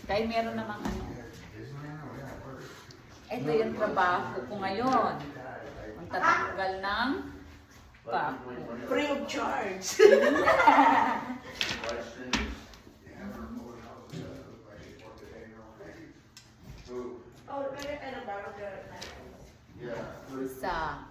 Dahil meron namang ano. Ito yung trabaho ko ngayon. Ang tatanggal ng bako. Free of charge. Isa.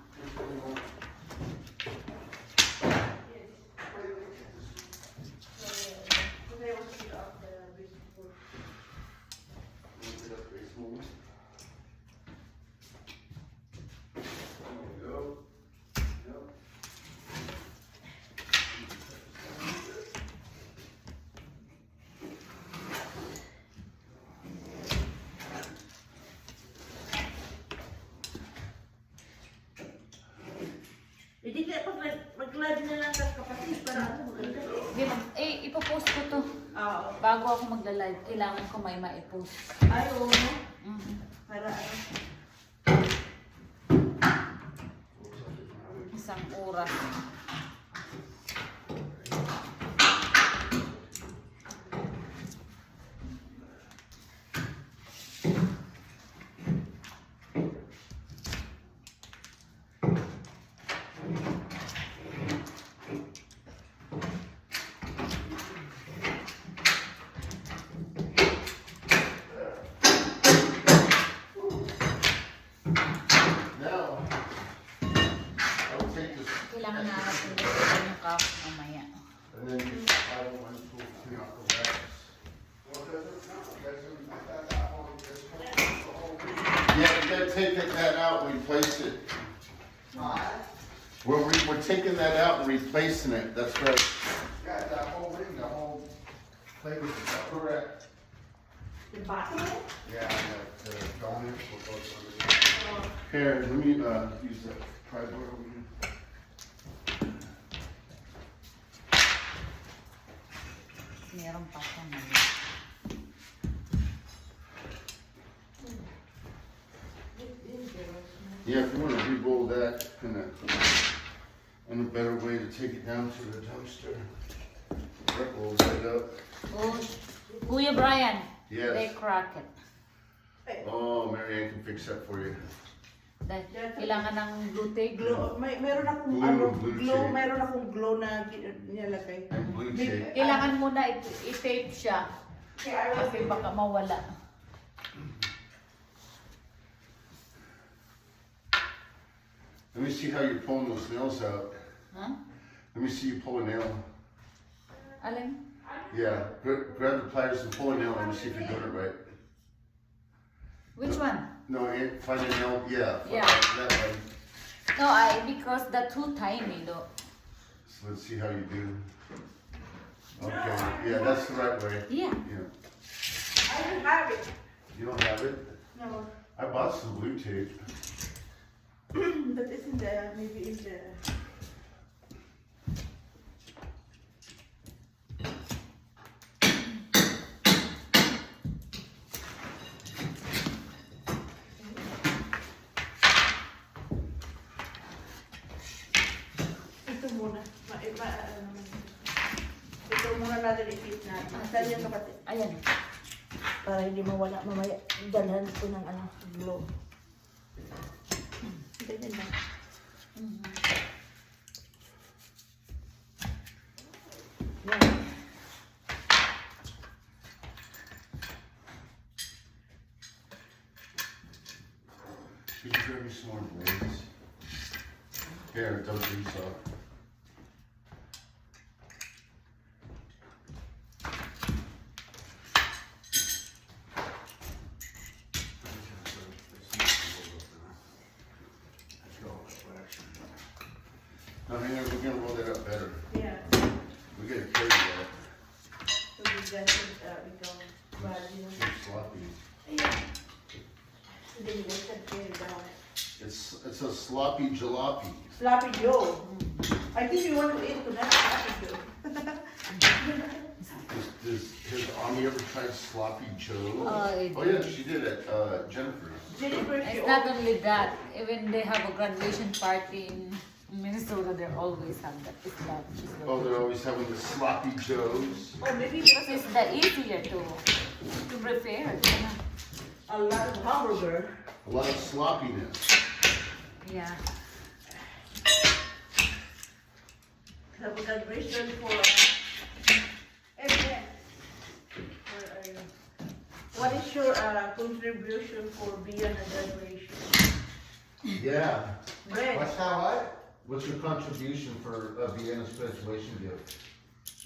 Hindi kaya mag-live na lang ng kapatid para ano maganda. Ipopost ko to. Oo. Bago ako magla-live, kailangan ko may maipost. Ay, oo. No? Para ano. Isang oras. Kailangan na natin yung cup mamaya. And then you pile one, two, three off the wax. Yeah, you gotta take that out and replace it. We're taking that out and replacing it, that's right. Yeah, that whole ring, the whole plate is correct. The bottom of it? Yeah, the donuts will go through it. Here, let me use that tripod over here. Meron pa siya na. Yeah, if you want to re-roll that in a better way to take it down to the dumpster. That rolls right up. Oh, Kuya Brian, Yes. they crack it. Oh, Mary Ann can fix that for you. Dahil kailangan ng glue tape. Glow, meron akong Glue, ano, blue glow, tape. meron akong glow na nilagay. And blue tape. Kailangan muna i-tape siya. Kaya I Kasi baka mawala. Let me see how you're pulling those nails out. Huh? Let me see you pull a nail. Alin? Yeah, grab the pliers and pull a nail. Let me see if you're doing it right. Which one? No, find a nail. Yeah. Yeah. That way. No, because the too tiny though. So let's see how you do. Okay. Yeah, that's the right way. Yeah. Yeah. I don't have it. You don't have it? No. I bought some blue tape. But it's in the, maybe in the... Ito muna. Ito muna natin i-fit natin. Saan yung kapatid? Ayan. Para hindi mawala mamaya. Dalhan ko ng ano, glow. Ganyan lang. Yan. Can you grab me some more blades? Here, dump these off. No, hang on, we're gonna roll that up better. Yeah. We gotta carry that. So we got it, ikaw. Bali mo. Too sloppy. Hindi nila sa carry down. It's a sloppy jalopy. Sloppy Joe. I think you want to eat tonight, Sloppy Joe. Has Ami ever tried sloppy Joe? I Oh yeah, she did at Jennifer's. Jennifer, she It's not only that, even they have a graduation party in Minnesota, they always have that. It's that. Oh, they're always having the sloppy Joes. Oh, maybe Because it's the easier to prepared. A lot of hamburger. A lot of sloppiness. Yeah. Have a graduation for everyone. Where are you? What is your contribution for beyond a graduation? Yeah. Bread. What's that what? What's your contribution for Vienna's graduation gift?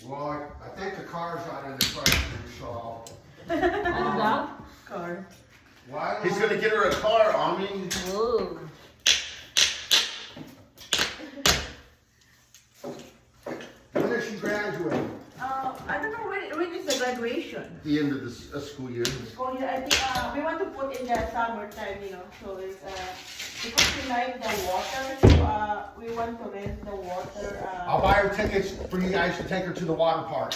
Well, I think the car's not in the question, so. Ano daw? Car. Why? He's gonna get her a car, Ami. Whoa. When is she graduating? I don't know when is the graduation. The end of the school year. School year, I think we want to put in the summertime, you know, so it's because we like the water, so we want to rent the water. I'll buy her tickets for you guys to take her to the water park.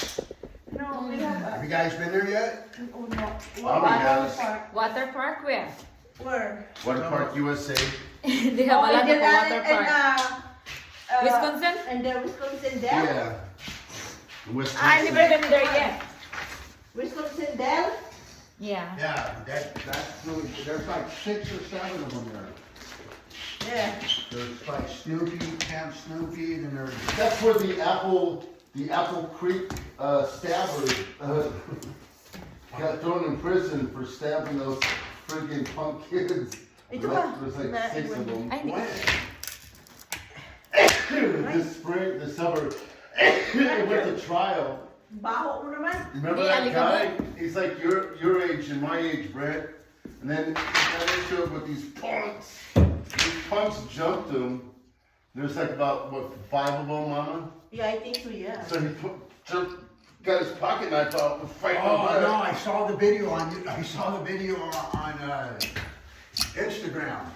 No, we have. Have you guys been there yet? Oh no. Mommy has. Park. Water park where? Where? Water Park USA. They have a lot of water park. And, Wisconsin? And the Wisconsin Dell. Yeah. I've Wisconsin. never been there yet. Wisconsin Dell. Yeah. Yeah, that's really, there's like 6 or 7 of them there. Yeah. There's like Snoopy, Camp Snoopy, and there's, That's where the Apple Creek stabber got thrown in prison for stabbing those friggin' punk kids. Ito ba? There's like 6 of them. Ay, hindi. This spring, this summer, it went to trial. Baho mo naman. Remember Hey, that Alicante. guy? He's like your age and my age, Brett. And then he got into it with these punks. These punks jumped him. There's like about, what, 5 of them, Mama? Yeah, I think so, yeah. So he got his pocket knife out and fighting oh them. no, I saw the video on Instagram.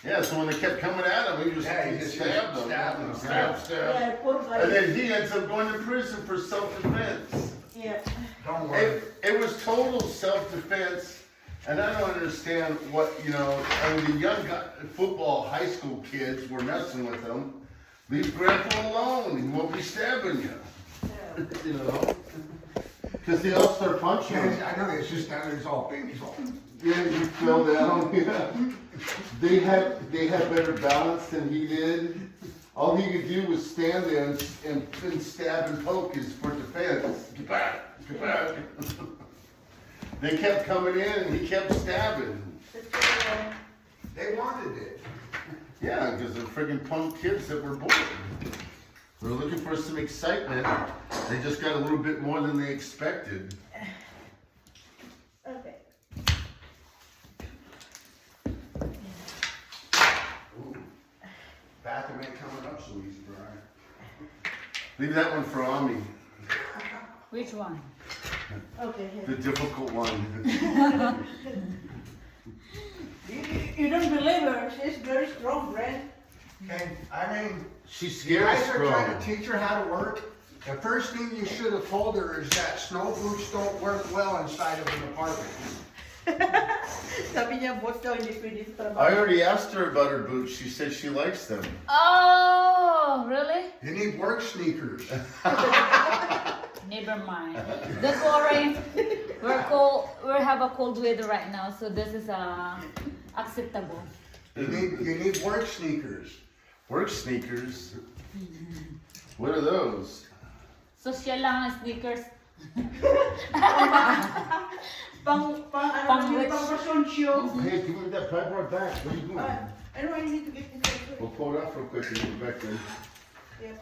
Yeah, so when they kept coming at him, he just stabbed them. Stab. Yeah, poor guy. And then he ends up going to prison for self-defense. Yeah. Don't worry. It was total self-defense, and I don't understand what, I mean, the young football high school kids were messing with him. Leave Grandpa alone, he won't be stabbing you. Yeah. Because they all start punching him. I know, it's just that it's all pink. Yeah, you fell down. Yeah. They had better balance than he did. All he could do was stand there and stab and poke is for defense. Get back, get back. They kept coming in and he kept stabbing. They wanted it. Yeah, because they're friggin' punk kids that were bored. They're looking for some excitement. They just got a little bit more than they expected. Okay. Ooh. Bathroom ain't coming up so easy, Brian. Leave that one for Ami, Which one? Okay. the difficult one. You don't believe her. She's very strong, Brent. And I mean, She's you scary guys are trying strong. to teach her how to work. The first thing you should have told her is that snow boots don't work well inside of an apartment. Sabi niya, boss daw, hindi pwede sa I trabaho. already asked her about her boots. She said she likes them. Oh, really? You need work sneakers. Never mind. Don't worry. We're cold. We have a cold weather right now, so this is acceptable. You need work sneakers. Work sneakers? What are those? Social lang ang sneakers. Pang Pang rich. fashion show. Hey, give me that pipeboard back. What are you doing? I know I need to get this out. We'll pull it off real quick and get it back there. Yeah.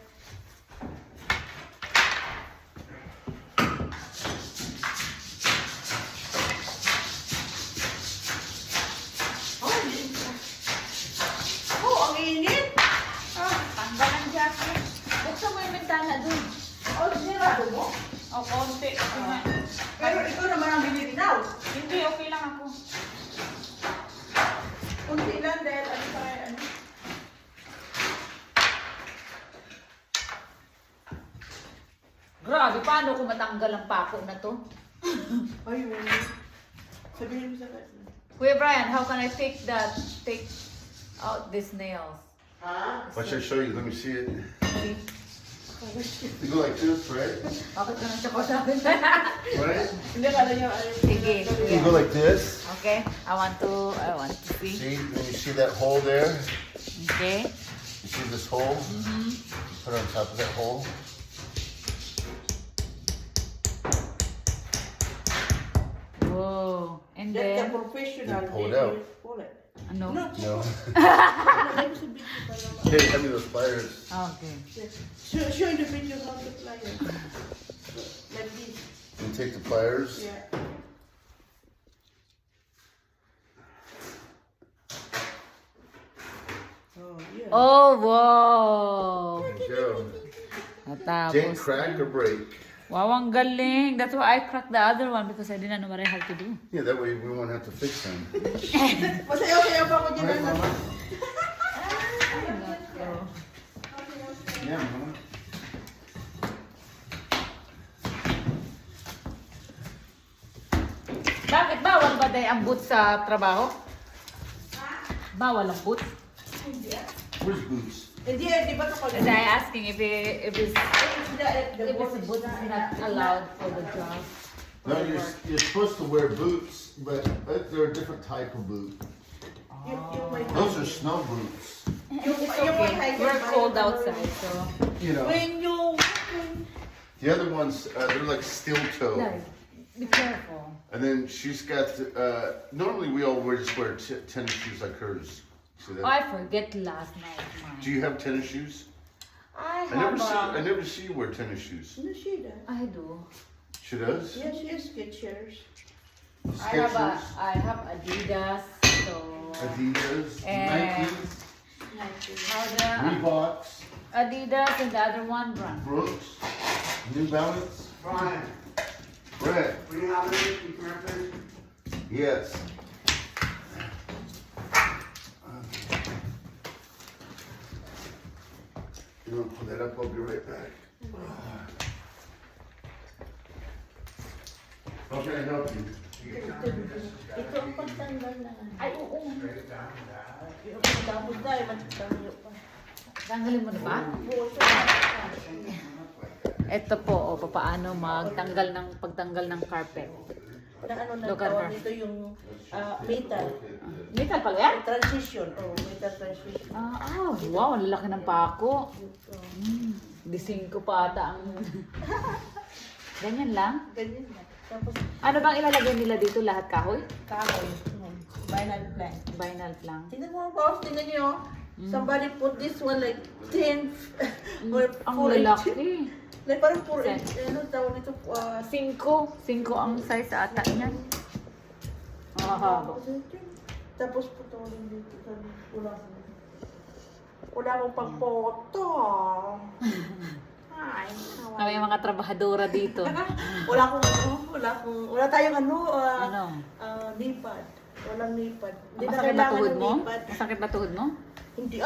Oh, ang init! Tanggal ang jacket. Buksan mo yung bintana dun. Oh, sinirado mo? O, konti. Okay na. Pero ito naman ang binibinaw. Hindi, okay lang ako. Kunti lang dahil ano pa ano. Grabe, paano ko matanggal ang pako na to? Ayun. Sabihin mo sa kanya. Kuya Brian, how can I take out these nails? Ha? Watch I show you. Let me see it. See? You go like this, right? Bakit ka nang siya ko sa akin? Right? Hindi ka lang yung Sige. You go like this. Okay, I want to see. See, when you see that hole there? Okay. You see this hole? Put it on top of that hole. Whoa. And That's the then, professional. Then pull it They out. pull it. ano? No. No. Let me see video pa naman. Hey, hand me those pliers. Okay. Show in the video how to fly it. Like this. You take the pliers. Yeah. Oh, yeah. Oh, wow. There you go. Didn't Natapos. crack or break. Wow, ang galing. That's why I cracked the other one because I didn't know what I had to do. Yeah, that way we won't have to fix them. Masayaw-sayaw pa ako dyan. Right, Mama? So, Yeah, Mama. bakit bawal ba day ang boots sa trabaho? Bawal ang boots? Where's Boots? Hindi, di ba ito Kasi I asking if it's The boots is not allowed for the job. No, you're supposed to wear boots, but they're a different type of boot. Those are snow boots. It's okay. We're cold outside, so. You know, When you... the other ones, they're like steel toe. Guys, be careful. And then she's got, normally we all just wear tennis shoes like hers. See Oh, that? I forget last night. Do you have tennis shoes? I I never see you wear tennis shoes. No, she does. I do. She does? Yeah, she has Skechers. Skechers, I have Adidas, so. Adidas, And- Nikes, How the Reeboks, Adidas and the other one brand. Brooks, New Balance. Brian, Brett, will you have anything for your place? yes. You want to pull that up? I'll be right back. How can I help you? Ito ang pagtanggal na. Ay, oo. Yung pagtapos na, matutanggal pa. Tanggalin mo na ba? Ito po, o paano magtanggal ng pagtanggal ng carpet. Na ano na Look at tawag her. dito yung metal. Metal pala yan? Transition. Oh, metal transition. Wow, ang laki ng pako. Gising ko pa ata ang... Ganyan lang? Ganyan na. Tapos, Ano bang ilalagay nila dito? Lahat kahoy? kahoy. Vinyl plank. Vinyl lang. Tingnan mo, boss. Tingnan nyo. Somebody put this one like 10 or Ang 4 inches. lalaki. Like parang 4 inches. Ano tawag nito? 5 ang size ata niyan. Mahaba. Tapos putulin dito. Wala akong pang-photo. Ay, Kami yung mga trabahadora dito. wala tayong Ano? nipad. Walang nipad. Hindi na Masakit ba kailangan tuhod ng mo? nipad. Masakit ba tuhod mo? Hindi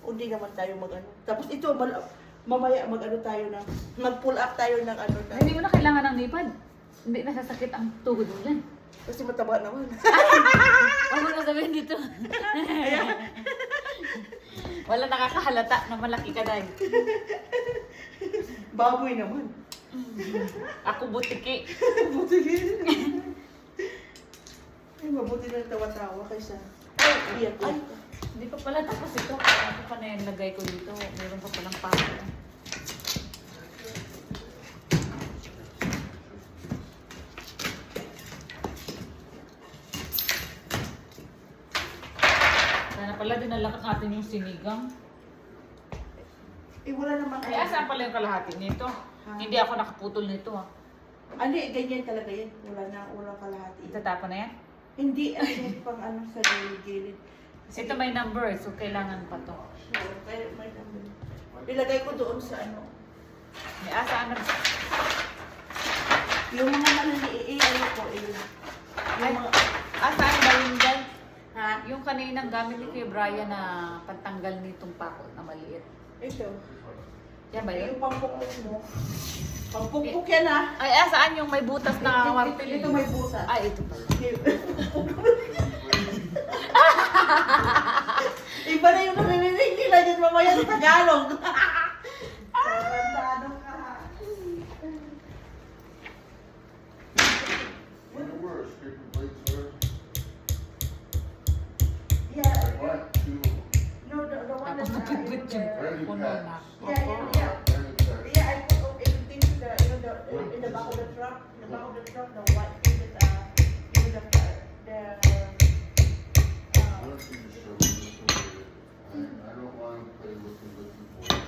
hindi naman tayo mag-ano. Tapos ito, mamaya mag-ano tayo na, mag-pull up tayo ng ano na. Hindi mo na kailangan ng nipad. Hindi nasasakit ang tuhod mo yan. Kasi mataba naman. Huwag mo na sabihin dito. Wala nakakahalata na malaki ka dahil. Baboy naman. Ako butiki. Mabuti Ay, mabuti na tawa-tawa kaysa. Ay, iyak. Ay, Hindi pa pala tapos ito. Ito pa na yung lagay ko dito. Meron pa palang pako. Sana pala dinala natin yung sinigang. wala naman. Ay, asan pala yung kalahati nito? Hindi ako nakaputol nito ah. Hindi, ganyan talaga yan. Wala kalahati. Itatapa na yan? Hindi, pang ano sa gilid-gilid. Ito may number, so kailangan pa to. Kaya may naman. Ilagay ko doon sa ano. May asa ano? Yung mga maliliit, ano ko, yung mga, Asaan ba yun dyan? ha? Yung kaninang gamit ni Kuya Brian na pantanggal nitong pako na maliit. Ito. Yan ba yun? Yung pangpukpuk mo. Pangpukpuk yan ha. Ay, asaan yung may butas na martilyo? Ito may butas. Ay, ito pala. Iba na yung narinig nila dyan mamaya sa Tagalog. Tarantado put the, Brand new Puno packs. na. yeah. Brand new packs. Yeah, I put everything to the, in the back of the truck, the white thing that, the, I don't think you should look over it. I don't want to play looking for it.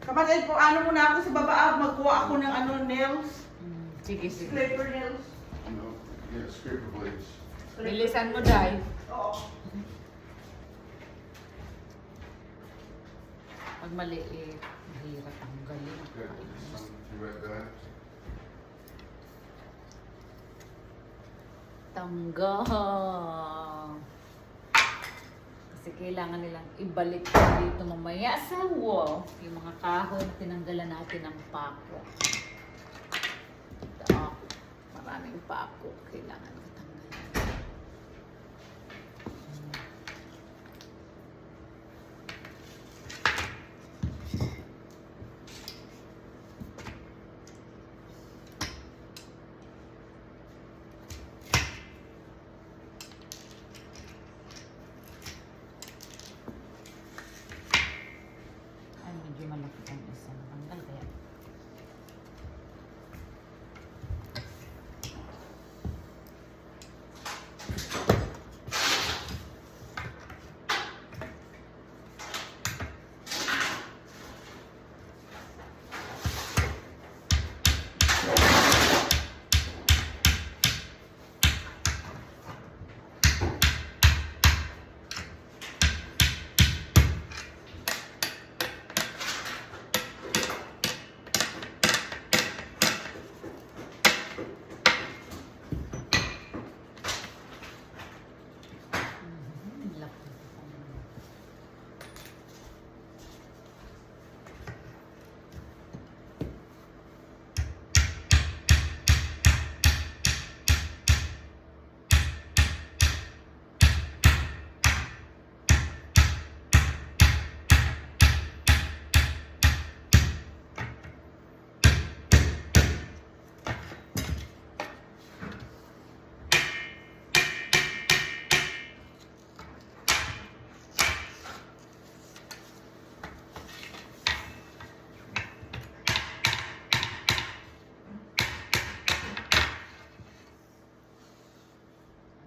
kapatid ko, ano muna ako sa baba, magkuha ako ng ano, nails, Sige, sige. clipper nails. No, yeah, scraper blades. Bilisan mo, Day. Oo. Pag maliit, mahirap ang galing. Okay, so, you right back. Tanggal. Kasi kailangan nilang ibalik dito mamaya sa wall yung mga kahoy na tinanggalan natin ng pako. Ito, maraming pako kailangan matanggalan. Ay, medyo malaki ang isa. Natanggal kaya. Laki.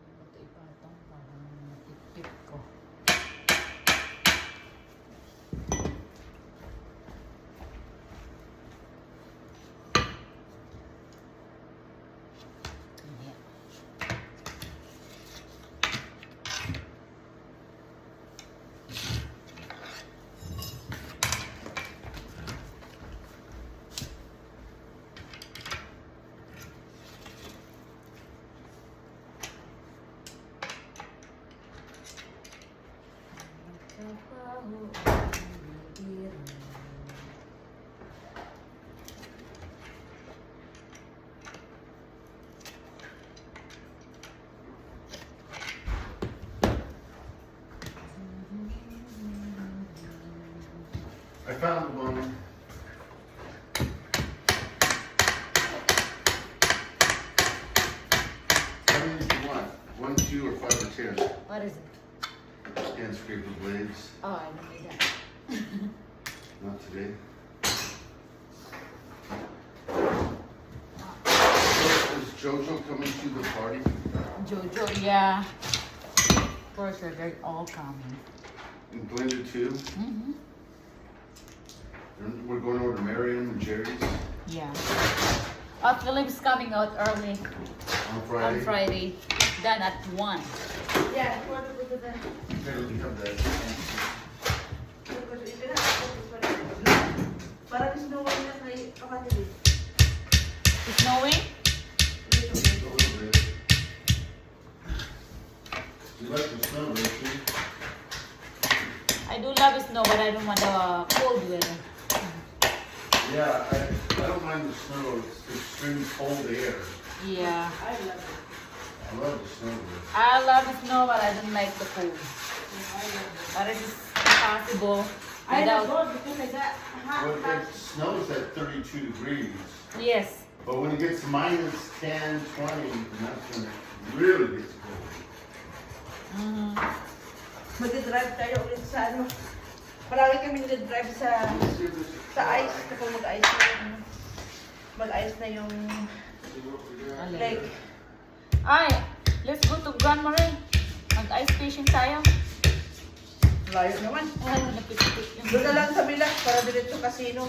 Ito ipatong para matiptip ko. Ayan. Trabaho ang bihira. I found one. How many do you want? 1, 2, or 5 or 10? What is it? And scraper blades. Oh, I don't need that. Not today. Is Jojo coming to the party? Jojo, yeah. For sure, they're all coming. And Glenda too? Mm-hmm. And we're going over to Merriam and Jerry's Yeah. Oh, Philip's coming out early on Friday. on Friday. Done at 1. Yeah, you want to go to the, Okay, let me have that. parang snow white na kay kapatid. It's snowing? A little bit. You like the snow, don't you? I do love snow, but I don't want the cold weather. Yeah, I don't mind the snow. It's extreme cold air. Yeah. I love it. I love the snow. though. I love snow, but I don't like the cold. I love it. But it is possible I love without. it because I got Well, hot. it snows at 32 degrees. Yes. But when it gets minus 10, 20, that's when it really gets cold. Mm-hmm. Mag-drive tayo ulit sa ano. Palagi kami nag-drive sa ice kapag mag-ice na yung Alin? lake. Ay, let's go to Grand Marais. Mag-ice fishing tayo. Layo naman. Ay, napipitik yung... Doon na lang sa Bilac para diretso casino.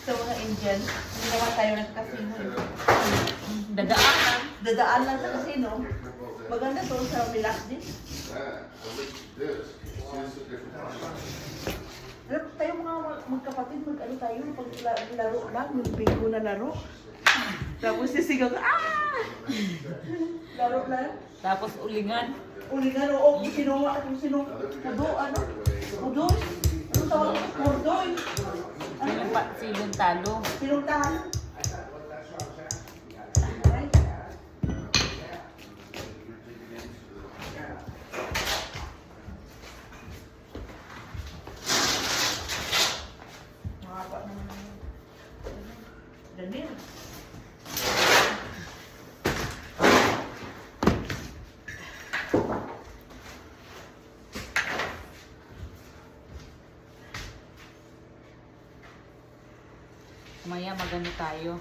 So mga Indian, hindi naman tayo nag-casino. Dadaanan. Dadaan lang sa casino. Maganda to sa Bilac din. That, I look at this, see this is a different one. Alam, tayo mga magkapatid, mag-ano tayo, pag laro lang, mag-bingo na laro. Tapos sisigaw ka, ah! Laro lang. Tapos ulingan. Ulingan, oo, kung sino, pudo, ano? Pudo? Ano tawag ko? Purdoy. Silong talo. Sinuntahan. Mahaba naman. Ganyan. Maya magano tayo.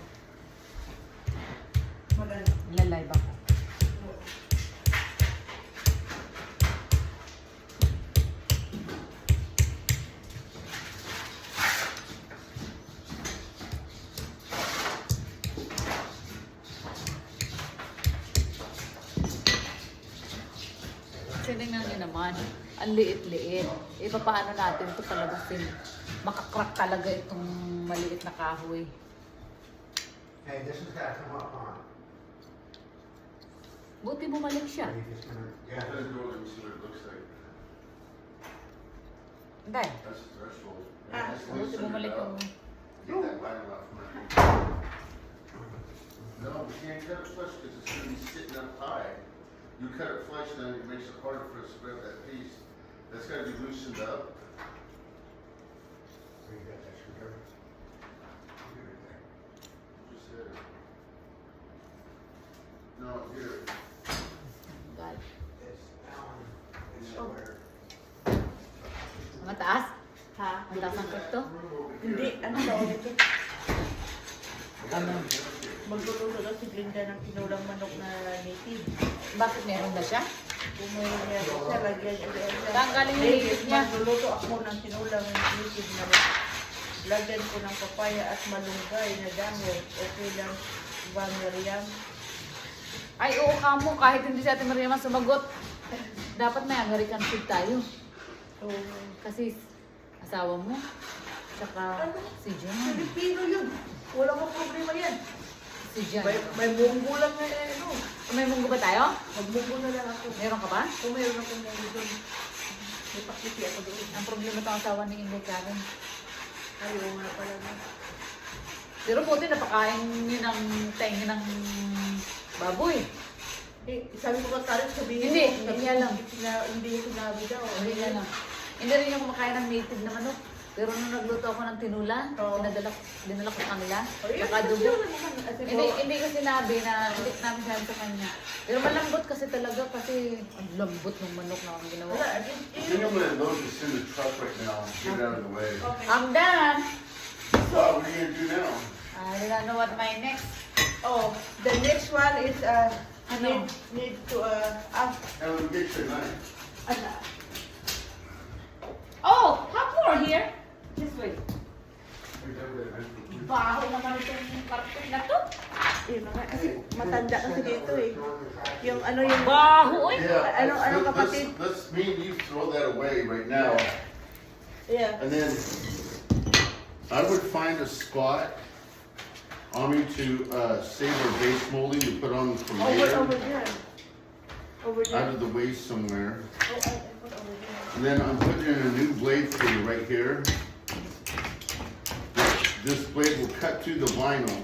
Maganda. Lalay ba ko? Tingnan nyo naman. Ang liit-liit. E paano natin ito palabasin? Makakrak talaga itong maliit na kahoy. Hey, this has got to come up on. Buti bumalik siya. Are you just gonna, I'm yeah. gonna go and see what it looks like. Hindi. That's the threshold. Ah, Just Buti loosen it bumalik up. yung... Get that vinyl out from underneath. No, we can't cut it flush because it's gonna be sitting up high. You cut it flush, then it makes it harder for us to grab that piece. That's gotta be loosened up. Where you got that screwdriver? Give it there. Just hit it. No, here. God. It's down, it's square. Mataas? Ha? Mataas ang kwento? Hindi, ano tawag ito? Ano? Magluluto daw si Glinda ng tinulang manok na native. Bakit meron ba siya? Kung may siya, lagyan siya. Saan galing yung Ladies, native niya? magluluto ako ng tinulang native na manok. Lagyan ko ng papaya at malunggay na dahon. Okay lang ba, Miriam? Ay, oo ka mo. Kahit hindi si Ate Maria sumagot. Dapat may American food tayo. So, Kasi asawa mo. Tsaka si John. Filipino yun. Wala mo problema yan. Si John. May munggo lang na ano. May munggo ba tayo? Magmunggo na lang ako. Meron ka ba? Kung mayroon akong munggo doon, may pakiti ako doon. Ang problema itong asawa ni Inday Karen. Ayaw nga pala na. Pero buti napakain niyo ng tenga ng baboy. Eh, sabi ko ka Karen, sabihin Hindi, mo, hindi niya lang. Hindi ko sinabi daw. Hindi na lang. Hindi rin yung kumakain ng native na manok. Pero nung nagluto ako ng tinula, Oo. dinala ko sa kanila. Ayun, Nakadugo. kasi Hindi ko sinabi na, hindi namin sinabi sa kanya. Pero malambot kasi talaga kasi ang lambot ng manok na ang ginawa. wala. I think I'm gonna load this in the truck right now and get it out of the way. Okay. I'm done! What are you gonna do now? I don't know what my next. Oh, the next one is Ano? need to And we'll get your knife. Oh! Have more here! This way. Baho naman itong karton na to. kasi matanda kasi dito eh. Yung ano yung Baho eh! Ano- ano let's- kapatid? let's me and you throw that away right now. yeah. And then I would find a spot on me to save our base molding to put on for Over later. there. Over there. Out of the way somewhere. Oh, I put over there. And then I'm putting in a new blade for you right here. This blade will cut through the vinyl.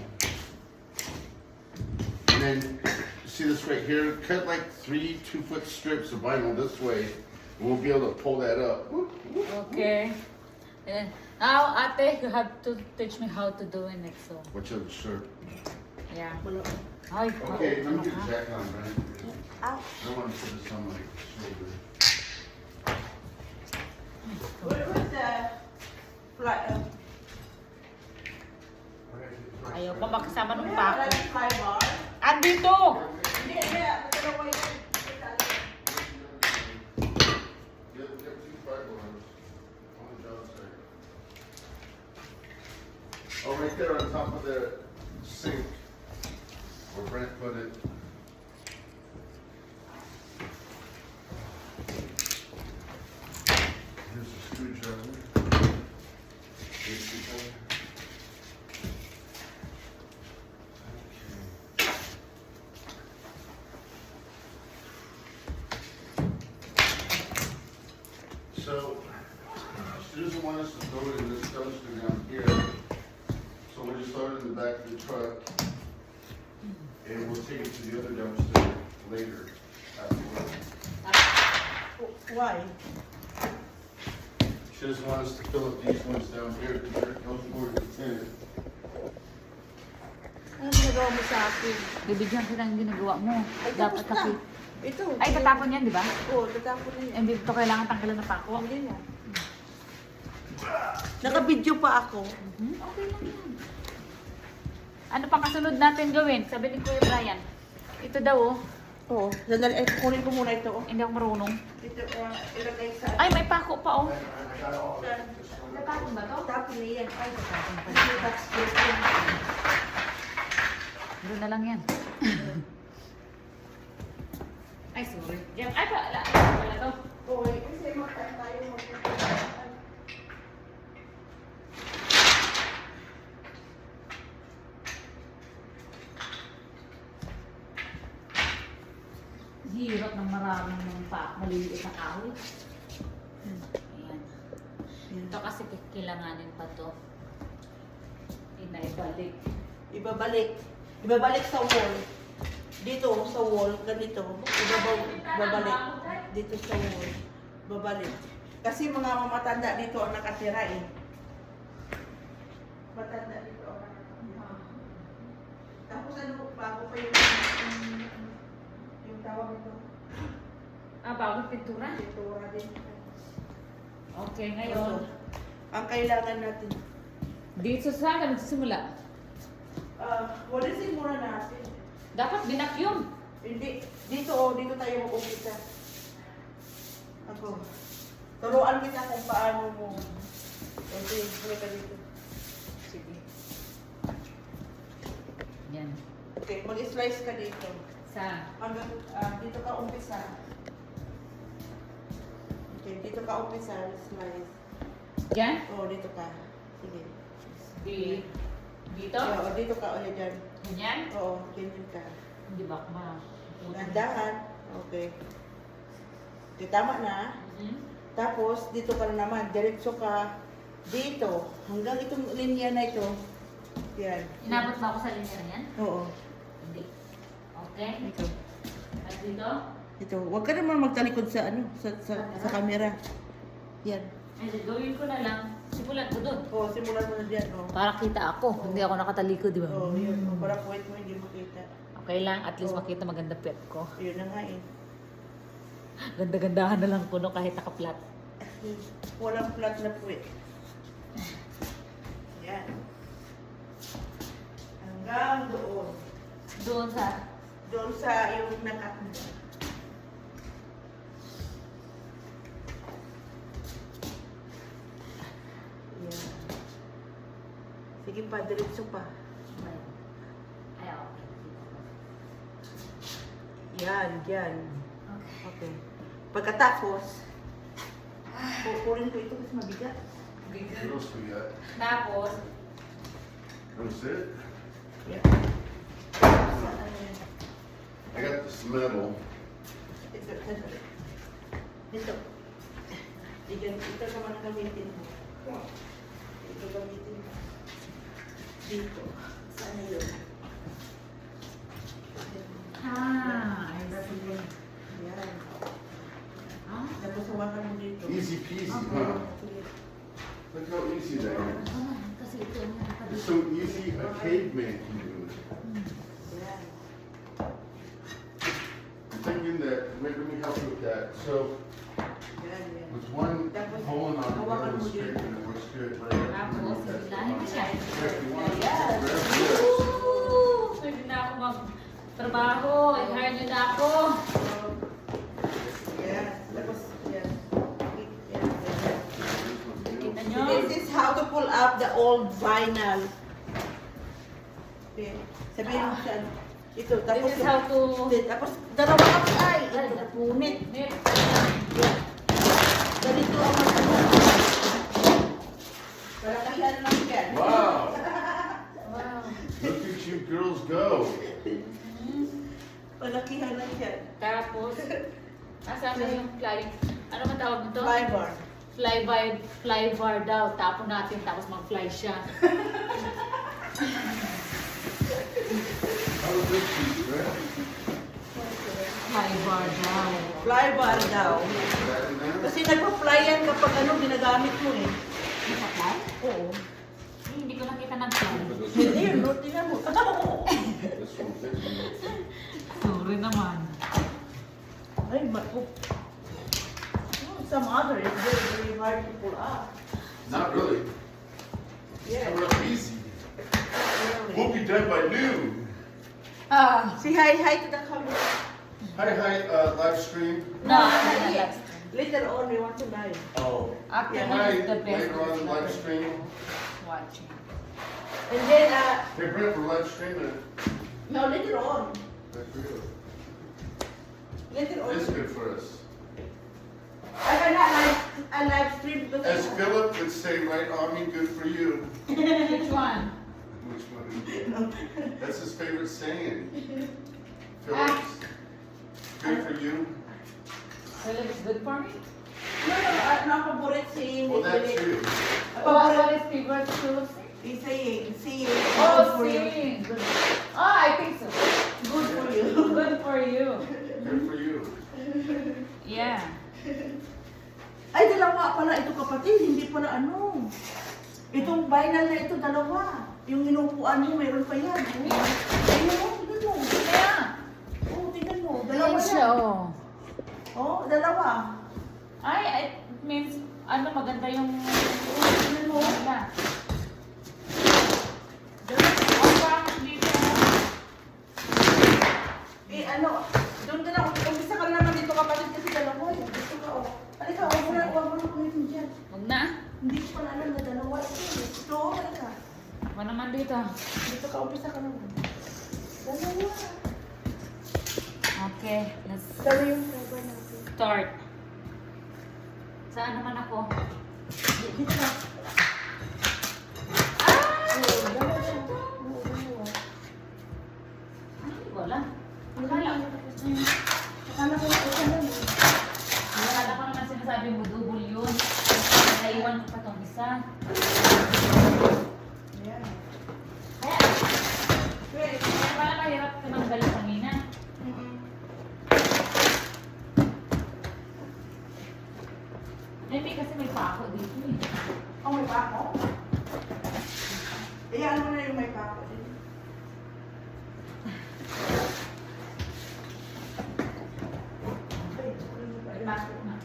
And then, see this right here? Cut like 3 2-foot strips of vinyl this way. And we'll be able to pull that up. Okay. And now, ate, you have to teach me how to do it. So, Which other shirt? yeah. Wala. Ay, Okay, let me get a ano ka? jacket on, right? Ow. I don't want to put this on my shoulder. Where's the fly? Ayaw pa makasama ng Yeah, pako. like fly bar. Andito! Hindi, hindi. Dalawa yan. Get two fiberglass on the job site. Oh, right there on top of the sink, where Brent put it. Here's the screwdriver. Here's the screwdriver. Okay. So, she doesn't want us to throw it in this dumpster down here. So we'll just throw it in the back of the truck. And we'll take it to the other dumpster later afterwards. Why? She doesn't want us to fill up these ones down here because they're no more container. Ano ginagawa mo sa akin? Bibigyan kita ng ginagawa mo. Ay, Dapat tapos na. kasi... Ito. Ay, tatapon yan, di ba? Oo, tatapon na yan. Hindi ito kailangan tanggalan ng pako. Hindi na. Naka-video pa ako. Okay lang yan. Ano pa kasunod natin gawin? Sabi ni Kuya Brian. Ito daw, oh. Oo. Sandali, ay, kunin ko muna ito. Oh. Hindi ako marunong. Ito, ilagay sa... Ay, may pako pa, oh. Saan? Tatapon ba to? Tapon na yan. Ay, Tatapon pa. Kasi that's good. Doon na lang yan. Ay, sorry. Diyan. Ay, wala. Wala to. Okay, kasi magkaan tayo magpunta. Hirap ng maraming ng maliliit na kahoy. Ayan. Ito kasi kailanganin pa to. Inaibalik. Ibabalik. Ibabalik sa wall. Dito sa wall, ganito. Ibabalik. Dito sa wall. Babalik. Kasi mga mamatanda dito ang nakatira eh. Matanda dito ang nakatira. Tapos ano, bago pa yung tawag nito. Ah, bagong pintura? Pintura din. Okay, ngayon. Ang kailangan natin. Dito sa akin, nagsisimula. Walisin muna natin. Dapat binakyum. Hindi. Dito dito tayo mag-umpisa. Ako. Turuan kita kung paano mo. Okay, huwag ka dito. Sige. Yan. Okay, mag-slice ka dito. Sa Hanggang dito ka umpisa. Okay, dito ka umpisa, slice. Diyan? Oo, dito ka. Sige. Dito? Oo, dito ka ulit dyan. Ganyan? Oo, ganyan ka. Hindi ba ma? Dahan. Okay. Okay, tama na. Tapos, dito ka na naman. Diretso ka dito. Hanggang itong linya na ito. Yan. Inabot ba ako sa linya na yan? Oo. Hindi. Okay. Ito. At dito? Ito. Huwag ka naman magtalikod sa ano, sa camera. Yan. Ay, gawin ko na lang. Simulan ko doon. Oo, simulan mo na dyan. Oo. Para kita ako. Hindi ako nakatalikod, di ba? Oo, yun. Para point mo hindi makita. Okay lang. At least Oo. makita maganda pet ko. Yun na nga eh. Ganda-gandahan na lang puno kahit nakaplat. Walang flat na puwet. Yan. Hanggang doon. Doon sa... Doon sa yung nakat mo. Yan. Sige pa, diretso pa. Ay, okay. Yan, yan. Okay. Okay. Pagkatapos, kukurin ko ito kasi mabigat. What else we got? Tapos, That's it? Yan. I got this metal. Ito, ito. Dito. Ito naman ang gamitin mo. Ito gamitin mo. Dito. Saan na yun? ay, that's it. Yan. Ah, Tapos hawakan mo dito. Easy peasy, Okay. huh? Look how easy that is. kasi ito yung It's so easy, a caveman can do it. Yan. that. So Yan, yan. with one hole on the Hawakan middle mo straight, dito. and it looks good. Tapos, hilahin mo siya. If you want, Yes. grab this. Woo! Pwede na ako magtrabaho. I-hire niyo na ako. Yes. Tapos, yan. Yan, yan. Kita niyo? This is how to pull up the old vinyl. Okay. Sabihin mo siya. Ito, tapos This is how to... tapos dalawa kami ay. Ito, punit. Knit. Ganito ang ano. Para kaya lang yan. Wow! Wow. Look at you girls go. Palakihan lang yan. Tapos, nasaan na yung fly? Ano man tawag nito? Fiber. Fly bar daw. Tapon natin, tapos mag-fly siya. How was this piece, right? Fly bar daw. Fly bar daw. That in there? Kasi nagpa-fly yan kapag ano, ginagamit mo eh. Fly? Oo. Hindi ko nakita nag-fly. Hindi yun, no? Tingnan mo. This one fits me. Sorry naman. Ay, mako. Some other is very, very hard to pull up. Not really. Yeah. It's real easy. We'll be done by noon. Say hi to the camera. Hi, live stream. No, Later on, we want to live. Oh. after Hi, is the best. later on live stream. Watching. And then, Hey, Brent, we're live streaming. no, later on. That's good. Later on. It's good for us. I cannot live stream because As Philip would say, right on me, good for you. Which one? Which one? That's his favorite saying. Philip's good for you. Philip is good for me? no, ang favorite saying Well, that too. Oh, what is favorite Philip say? He's saying, Oh, for you. singing. Good. Oh, I think so. Good for you. Good for you. Good for you. Yeah. Ay, dalawa pala ito kapatid, hindi pala ano. Itong vinyl na ito, dalawa. Yung inupuan mo, meron pa yan. Tingnan mo, tingnan mo. Kaya. Oo, tingnan mo. Dalawa Ayan siya, yan. oh. Oo, dalawa. Ay, it means, ano, maganda yung... Tingnan mo. Maganda. Oh, bakit dito? Eh, ano, doon ka na, umpisa ka naman dito kapatid kasi dalawa. Dito ka, oh. Halika, huwag mo na kumitin dyan. Huwag na. Hindi ko pala alam na dalawa ito. Ito, halika. Ako naman dito. Dito ka, umpisa ka naman. Dalawa. Okay, let's Dalawa yung cover natin. start. Saan naman ako? Dito ka. Oo, dalawa siya. Oo, dalawa. Ay, wala. Akala ko. Akala ko ito na. Akala ko naman sinasabi mo, double yun. Naiwan ko pa tong isa. Ayan. Kaya, Wait. kaya pala mahirap ka nang galing kanina. Maybe kasi may pako dito eh. Oh, may pako? Ayan mo na yung may pako. May pako na.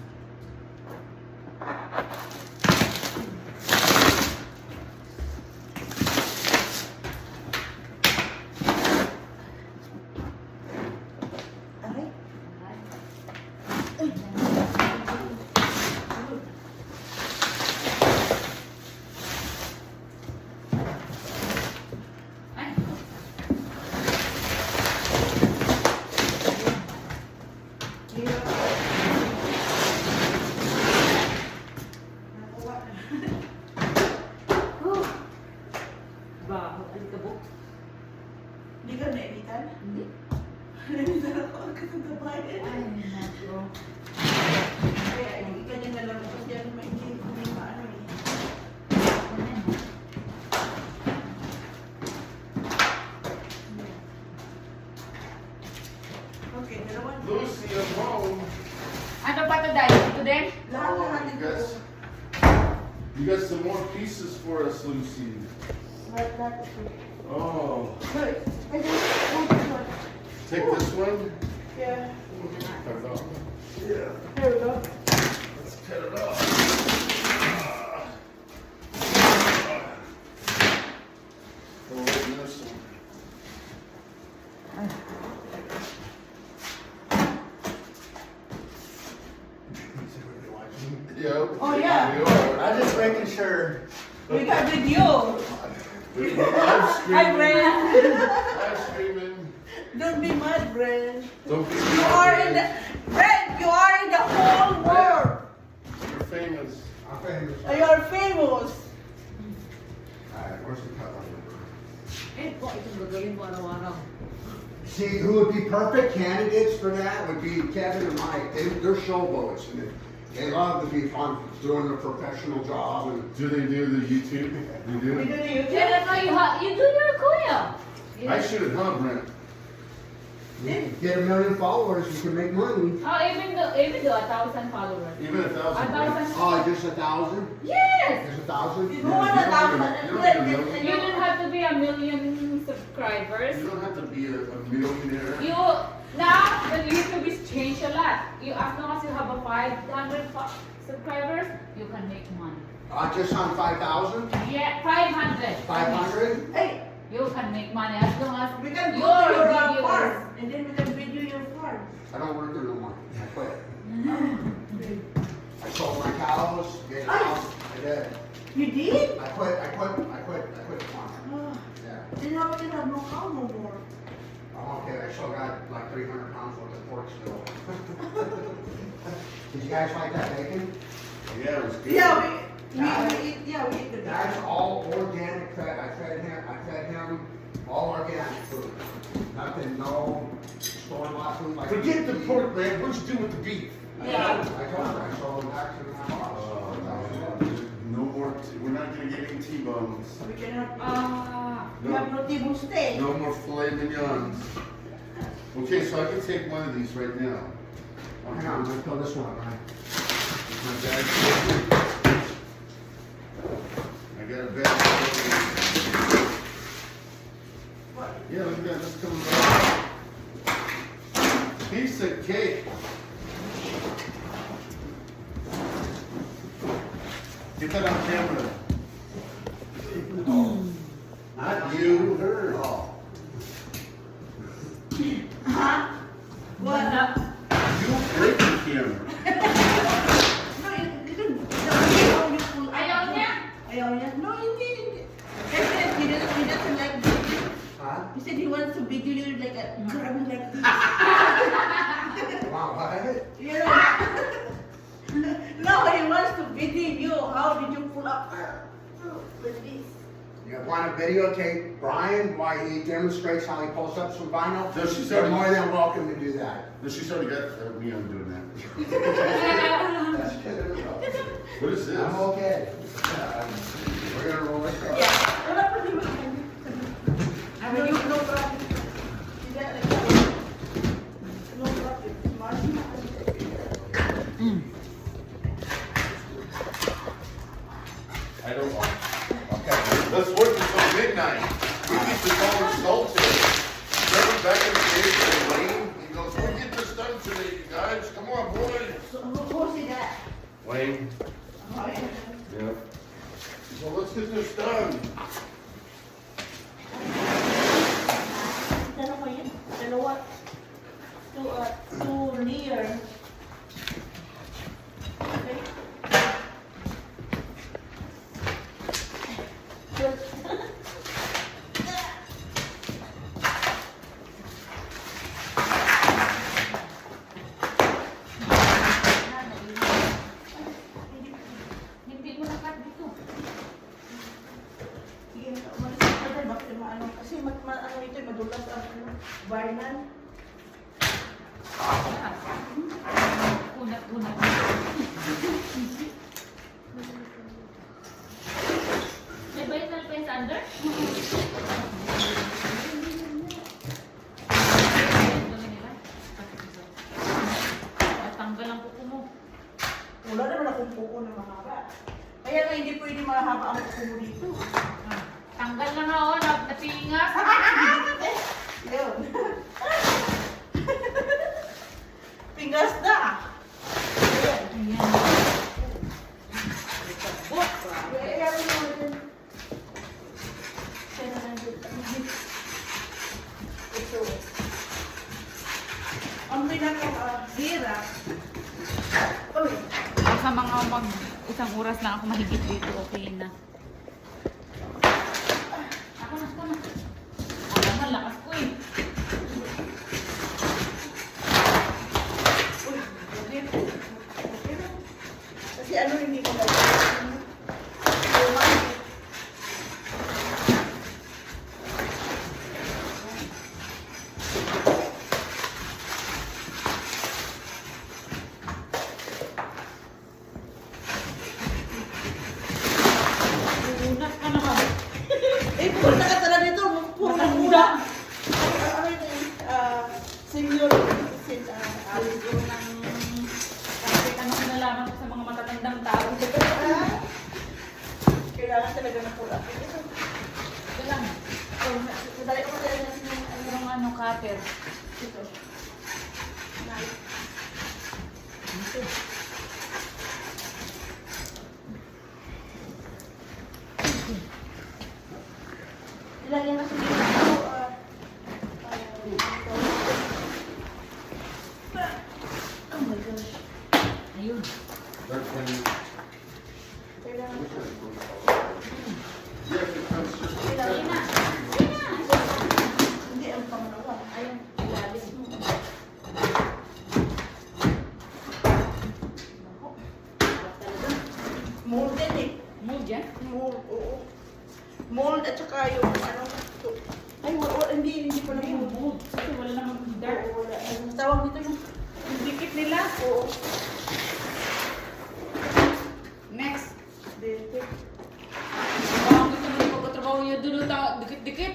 Aray. Ay, Hirap. Nakuha na. whew. Baho, alikabok. Hindi ka nainitan? Hindi. Nainitan ako ang kasagabayan. Ay, nako. Kaya, ganyan na lang ako dyan. Hindi maano eh. Ano yan? Okay, dalawa. Lucy, I'm home. Ano pa to, Daddy? Ito din? Lahat You ito. guys, you got some more pieces for us, Lucy. Lahat ito. Oh, Good. I just want this one. take this one. Yeah. I thought. Yeah, There we go. let's cut it off. Oh, wait, there's some. Yeah. Oh, yeah. We are. I'm just making sure. We got video. We're live streaming. Hi, Brand. Live streaming. Don't be mad, Brand. Don't be You are in the Brand. You are in the whole world. You're famous. I'm famous. You are famous. Alright, where's the cut line? Eh, po, itong gagawin mo araw-araw. See, who would be perfect candidates for that would be Kevin and Mike. They're showboats and they love to be fun doing a professional job and Do they do the YouTube? They We do? do the YouTube. Yeah, no, you do your kuya. I should have, huh, Brent? get 1 million followers, you can make money. Oh, even though 1,000 followers. Even 1,000. Brent. 1,000. Oh, just 1,000? Yes! There's 1,000? You don't want a thousand. You don't need a million. You don't have to be a million subscribers. You don't have to be a millionaire. You now the YouTube is changed a lot. You as long as you have a 500 subscribers, you can make money. Just on 5,000? Yeah, 500. 500? Hey, You can make money as long as we can go your to your videos. farm. And then we can video your farm. I don't work there no more. I quit. I sold my cows, made a house, I did. You did? I quit the farm. Oh, Yeah. then now we can have no cow no more. I'm okay, I still got like 300 pounds worth of pork still. Did you guys like that bacon? Yeah, it was good. Yeah, we eat the That's all organic fed. I fed him all organic food. Nothing, no store-bought food like. Forget the pork, man. What'd you do with the beef? Yeah. I told her, I sold them back to my boss. No more. We're not gonna get any T-bones. We cannot. Ah, We have no table steak. No more filet mignons. Okay, so I can take one of these right now. Hang on, I'm gonna fill this one, right? My bag. I got a bag. What? Yeah, look at that. That's coming back. Piece of cake. Get that on camera. Not you, her. Oh. Huh? What? You break the camera. No, you didn't. No, you ayaw niya. Ayaw niya? No, hindi. He doesn't like video. Huh? He said he wants to video you like a grabbing like this. Wow, what? You know? No, he wants to video you. How did you pull up her? With this. You want to videotape Brian while he demonstrates how he pulls up some vinyl? No, she's You're already- more than welcome to do that. No, she's already got me on doing that. That's good. What is this? I'm okay. We're gonna roll this up. Yeah. Wala pa din mo. I No, mean, you no problem. Is that like that? No problem. Margin. I don't want. Okay. Let's work until midnight. We get this all resulted. Remember back in the days when Wayne, he goes, we'll get this done today, you guys. Come on, boys. So who's in that? Wayne. Oh, yeah. Yeah. So let's get this done. Dalawa pa yan. Dalawa. Two layer. Okay. Good. hindi mo nakat dito. Sige, umalis ka na. Bakit maano? Kasi ano ito, madulas ang vinyl. Kunat-kunat. May vinyl paste under? Tanggal ang kuko mo. Wala naman akong kuko na mahaba. Kaya nga hindi pwede mahaba ang kuko mo dito. Tanggal na nga oh, napingas. Ayun. Pingas na. ang pinaka-hirap. Uy, Sa mga isang oras na ako mahigit dito, okay na. Ako na. Ako na, lakas ko eh. uy, okay na. Kasi ano hindi ko nag- Unat ka naman. Eh, pupunta ka talaga dito. Puro na muna. Ano yun senior, Alis ko ng... Kasi ano nalaman ko sa mga matatandang tao. kailangan talaga ng pula. Ito lang. Madali ko talaga na Yung ano, cutter. ito. Ito. Ilagyan kasi dito. Oh my gosh. Ayun. That's when you, Kailangan yes, it comes just. Ayun na. hindi ang pangalawa. Ayun. Ilalim mo. Ako. Talaga. Mold din eh. Mo dyan? Mold, oo. Mold at saka yung ano. Ay, hindi pa na Ayun, mold. mood. Kasi wala namang dirt. Wala. Ang tawag dito yung Yung dikit nila. oo. Next. Dito. Parang gusto mo yung pagkatrabaho niya doon. Dikit-dikit.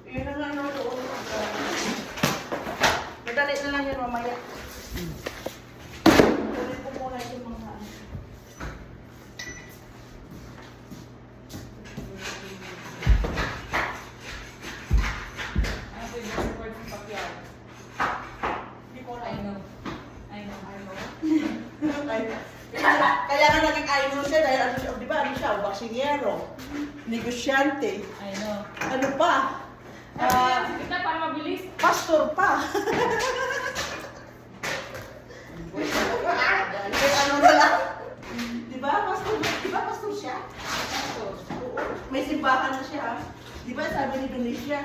Yun ang ano doon. Madali na lang yan mamaya. Tuloy ko muna yung mga ano. Ano po yung report ng Pacquiao? Hindi ko I alam. know. I know. Kaya nga naging idol siya dahil ano siya, di ba ano siya, baksingero, negosyante, I know. ano pa, Kita para mabilis. pastor pa. Kaya ano na lang, di ba pastor siya? Oo, may simbahan na siya. Di ba sabi ni Indonesia,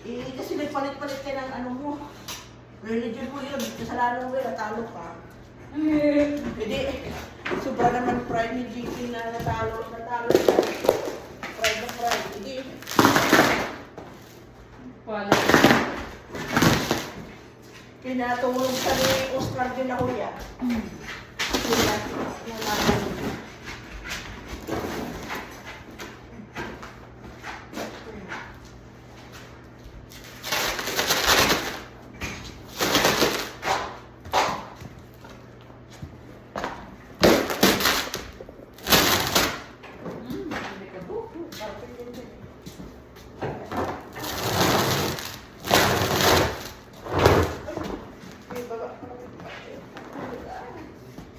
eh kasi nagpalit-palit ka ng ano mo, religion mo yun, kasalanan mo yun, natalo pa. Hindi, sobra naman pride ni JP na natalo siya. Pride na pride. Hindi. Wala. Pinatulog sa ni Oscar de la Hoya. Sila, nalaman.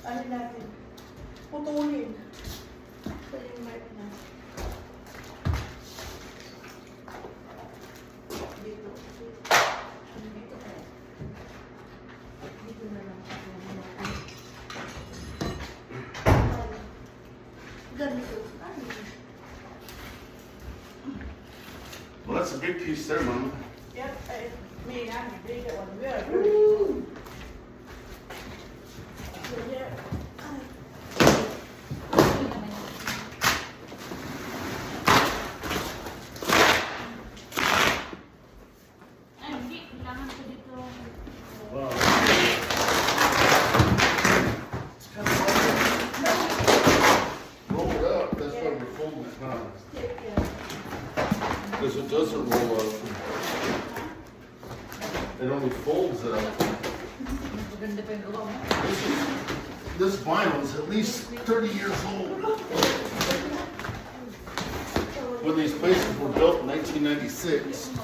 Ano natin? Putulin. Sa yung mic na. Dito. Dito. Dito na lang. Ganito. Well, that's a big piece there, Mama. Yep, me and I did that one. We are so yeah. Ay, hindi. Kailangan ko dito. Wow. Roll it up, that's why we're folding it now. Because it doesn't roll up. It only folds it up. Maganda pa yung gawa mo. This vinyl is at least 30 years old. When these places were built in 1996.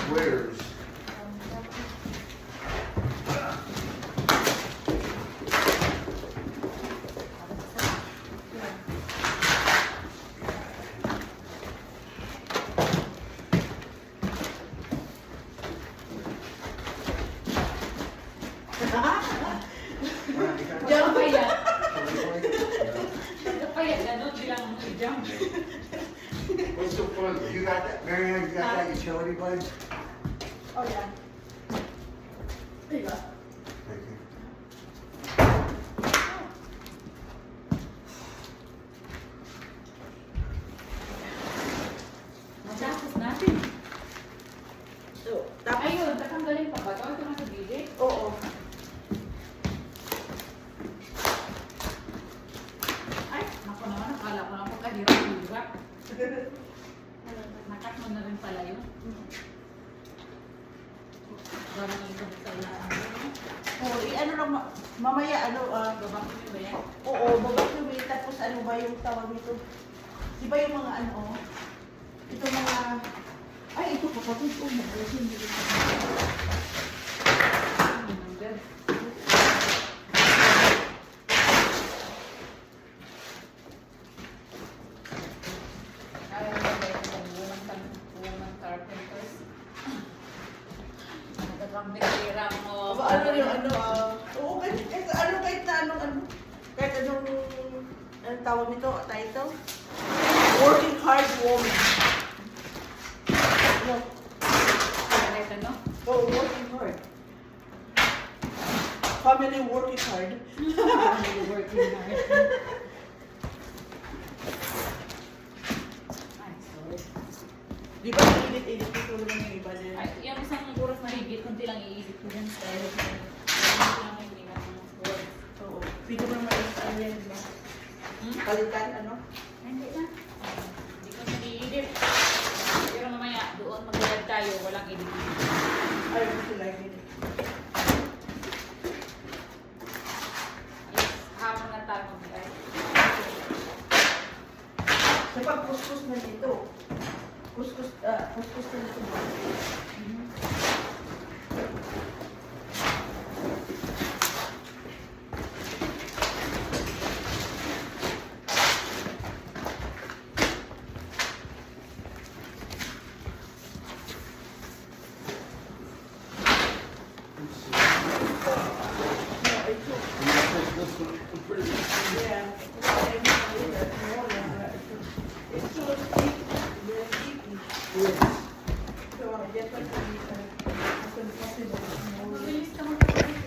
Squares. fun, man? What's so fun? You got that, Marianne, you got that utility blade? Oh, yeah. There you go. Thank you. Matapos natin. So, tapos, Ayun, tatanggalin pa ba ito? Ito na sa bili. oo. Ay, ako naman, akala ko naman kahirap-hirap. Nakat mo na rin pala yun. Parang ito sa ilaan. Oh, ano lang, mamaya, Babak mo ba yan? oo, babacuum eh, tapos ano ba yung tawag nito? Di ba yung mga ano, ito mga, ay, ito kapatid, oh, mag-resin dito sa Number. Ay, woman carpenters. Nagkakambira mo. ano yung ano, oo, kahit na kahit anong, anong tawag nito, title? Working hard woman. Ano? Kahit ano? Oh, working hard. Family working hard. Working hard. Ay, sorry. Di ba edit ito lang yung iba din? Ay, yung isang oras mahigit, kunti lang iisip ko dyan. Dahil kunti lang yung mga words. Oo. Pwede mo naman i-style yan, di ba? Palitan, ano? Hindi na. Hindi ko nag-i-edit. Pero mamaya, doon mag-live tayo, walang edit. Ayaw ko sila edit. Yes, hapon na tayo mag-live. Sa pag-kuskus na dito, kuskus na dito. Yeah. It's so deep, very deep. So, just like as soon as possible. Mabilis ka mag-live.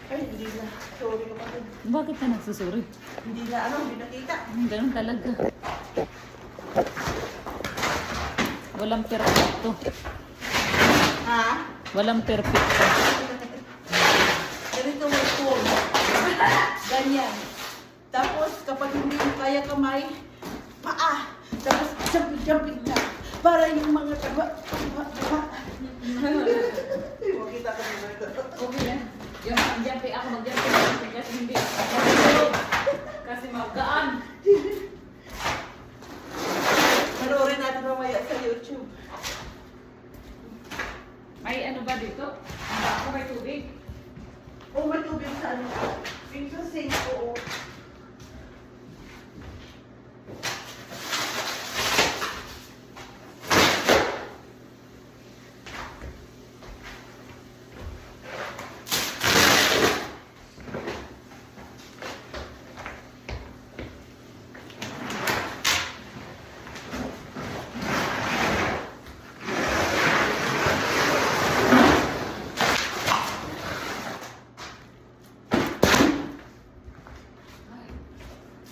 Ay, hindi na. Sorry kapatid. Bakit ka nagsusuri? Hindi na, hindi nakita. Ganun talaga. Walang perfecto. Ha? Walang perfecto. Ganito may phone. Ganyan. Tapos, kapag hindi mo kaya kamay, paa. Tapos, jumping ka. Para yung mga taba. Makita ka naman ito. Okay na. Yung mag-jumping ako, mag-jumping kasi hindi. Kasi magaan. Panoorin natin mamaya sa YouTube. May ano ba dito? Ako may tubig. Oh, may tubig sa ano. Yung sa sink, oo.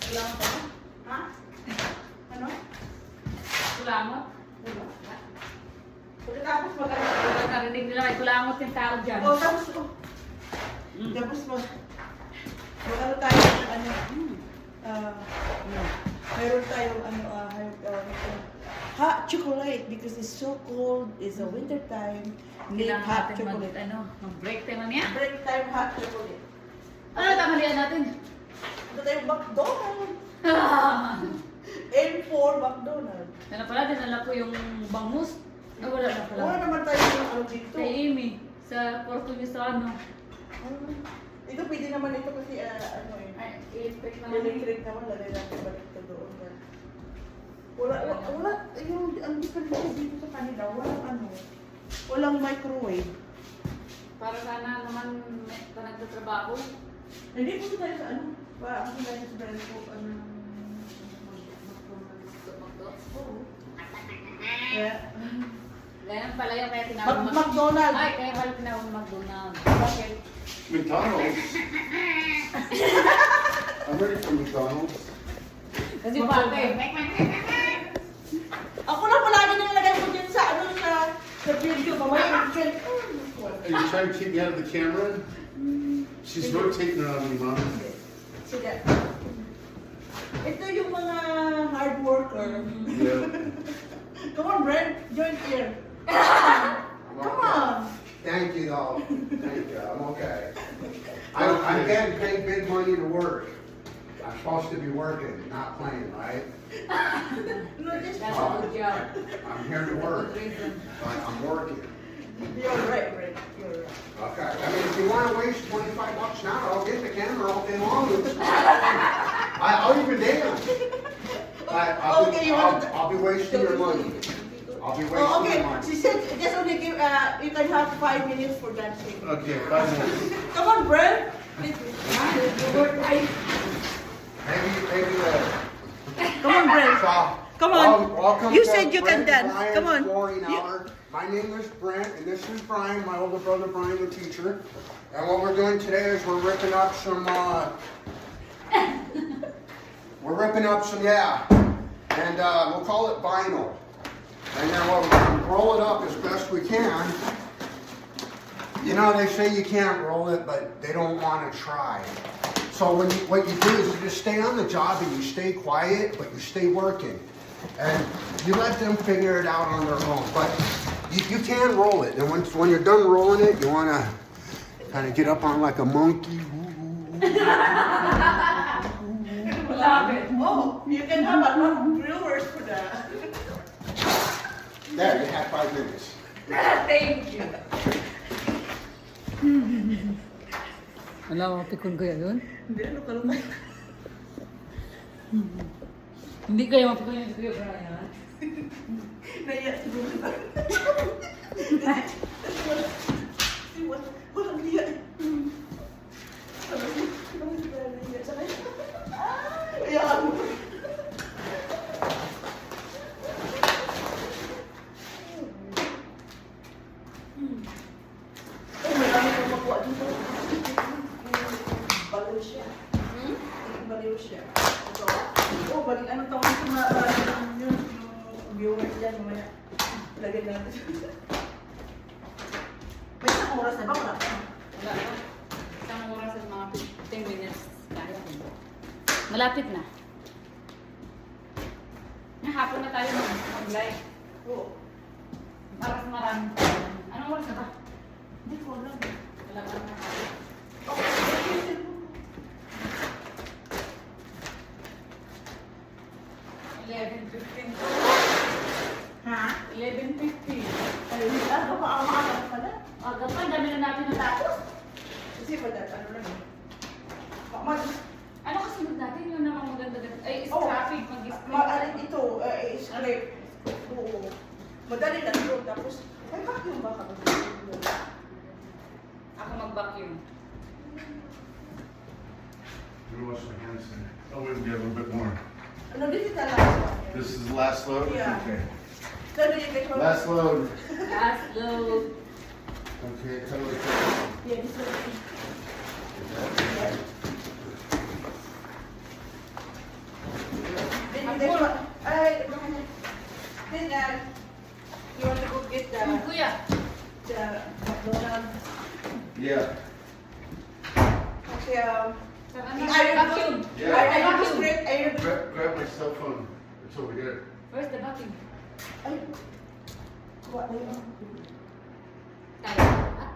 Kulangot ako. Ha? Ano? Kulangot. Wala. Pagkatapos mag-ano. Nakarinig nila may kulangot yung tao dyan. Oh, tapos, tapos mag-ano tayo ng ano, mayroon tayong hot chocolate because it's so cold, it's a winter time, need Kailangan hot natin chocolate. mag-break time na niya. Break time hot chocolate. Ano tanghalian natin? Ito tayong McDonald's. M4 McDonald's. Ano pala, dinala ko yung bangus. Wala na pala. Wala naman tayo ng ano dito. Kay Amy, sa Porto Misano. Ito pwede naman ito kasi ano eh. Ay, electric naman. Electric naman, lagay natin balik ito doon. Wala, yung, ang diferensya dito sa kanila, walang ano, walang microwave. Para sana naman may nagtatrabaho. Hindi po tayo sa ano, Ba, ang sila yung brand ko, ano, yeah. Ganyan pala yung kaya tinawag McDonald's. Ay, kaya pala tinawag McDonald's. Bakit? McDonald's. I'm ready for McDonald's. Kasi pate. Ako na palagi nilagay ko dyan sa, ano, sa video. Mamaya, Are you trying to keep me out of the camera? She's rotating around me, Mom. sige. Ito yung mga hard worker. Yeah. Come on, Brent. Join here. Come on. Thank you, though. Thank you. I'm okay. I'm getting paid big money to work. I'm supposed to be working, not playing, right? No, just That's a good job. I'm here to work, Good reason. but I'm working. You're right, Brent. You're right. Okay. I mean, if you want to waste $25 an hour, I'll get the camera all day long. I'll even dance. But Okay, you want to- I'll be wasting your money. I'll be wasting Oh, okay. your money. She said just only give, you can have 5 minutes for dancing. Okay, 5 minutes. Come on, Brent. Maybe later. Come on, Brent. So, Come on. welcome You to said you can Brent dance. Bryan's Come on. Flooring You- Hour. My name is Brent, and this is Brian, my older brother Brian, the teacher. And what we're doing today is we're ripping up some, yeah. And we'll call it vinyl. And then we'll roll it up as best we can. You know, they say you can't roll it, but they don't want to try. So what you do is you just stay on the job and you stay quiet, but you stay working. And you let them figure it out on their own. But you can roll it. And when you're done rolling it, you want to kind of get up on like a monkey. Love it. Oh, you can have a lot of viewers for that. There, you have 5 minutes. Thank you. Alam mo, pikon ko yan doon? Hindi, ano ka lang. Hindi kayo mapikon yung Kuya Brian. Naiya siguro ba? Walang hiya. Ayan. Oh, marami kang makuha dito. Baliw siya. Baliw siya. Ito. Oh, baliw. Anong tawag ito na yung viewers dyan mamaya. Lagyan natin. May isang oras na ba? Wala pa. Wala pa. Isang oras at mga 15 minutes. Kaya ko. Malapit na. Hapon na tayo mag-live. Oo. Para sa maraming tayo. Anong oras na ba? Hindi ko alam. Wala pa na tayo. Okay. 11:15. Ha? 11:15. Ay, ano pa ang maaga pala? Aga pa, dami na natin natapos. Kasi pala, ano lang eh. Mag, Ano kasunod natin? Yung namang maganda-ganda. Ay, Oh, traffic. Mag-spray. mag-alin ito, scrape. Oo. Madali lang yun. Tapos, ay, vacuum ba ka? Ako mag-vacuum. Let me wash my hands here. Oh, wait, we have a little bit more. Ano, dito talaga. This is the last load? Yeah. Okay. Sabi niya kayo. Last load. Last load. Okay, cut it. Yeah, this one. Then, next one. Ay, then, you want to go get Yung kuya. the McDonald's. Yeah. Kasi, Saka yung na. iron Vacuum. Yeah. I want to scrape iron. Grab my cell phone. It's over here. Where's the vacuum? Ay, kuha na yun. Tayo. Ah,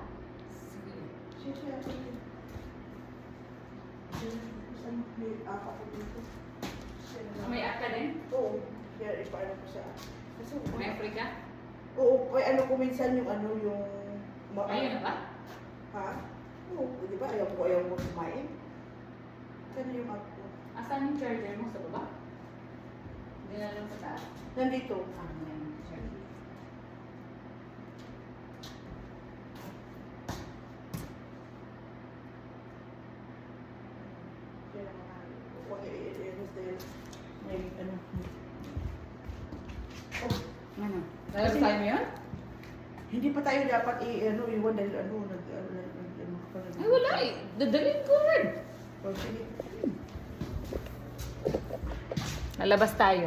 sige. Siya, siya, siya. Saan may apat ko dito? Siya na lang. May app ka din? Oo, kaya ipaano ko siya. Kasi, May Africa? oo, may ano ko minsan yung ano yung... Ayun na ba? Ha? Oo, di ba? Ayaw mo kumain. Saan yung app ko? Asan yung charger mo? Sa baba? Hindi na lang sa taas. Nandito. Ah, may charger. Siya na mga Lalo tayo yun? Hindi pa tayo dapat iwan dahil Ay, wala eh. Dadalhin ko rin. Oh, sige. Lalabas tayo.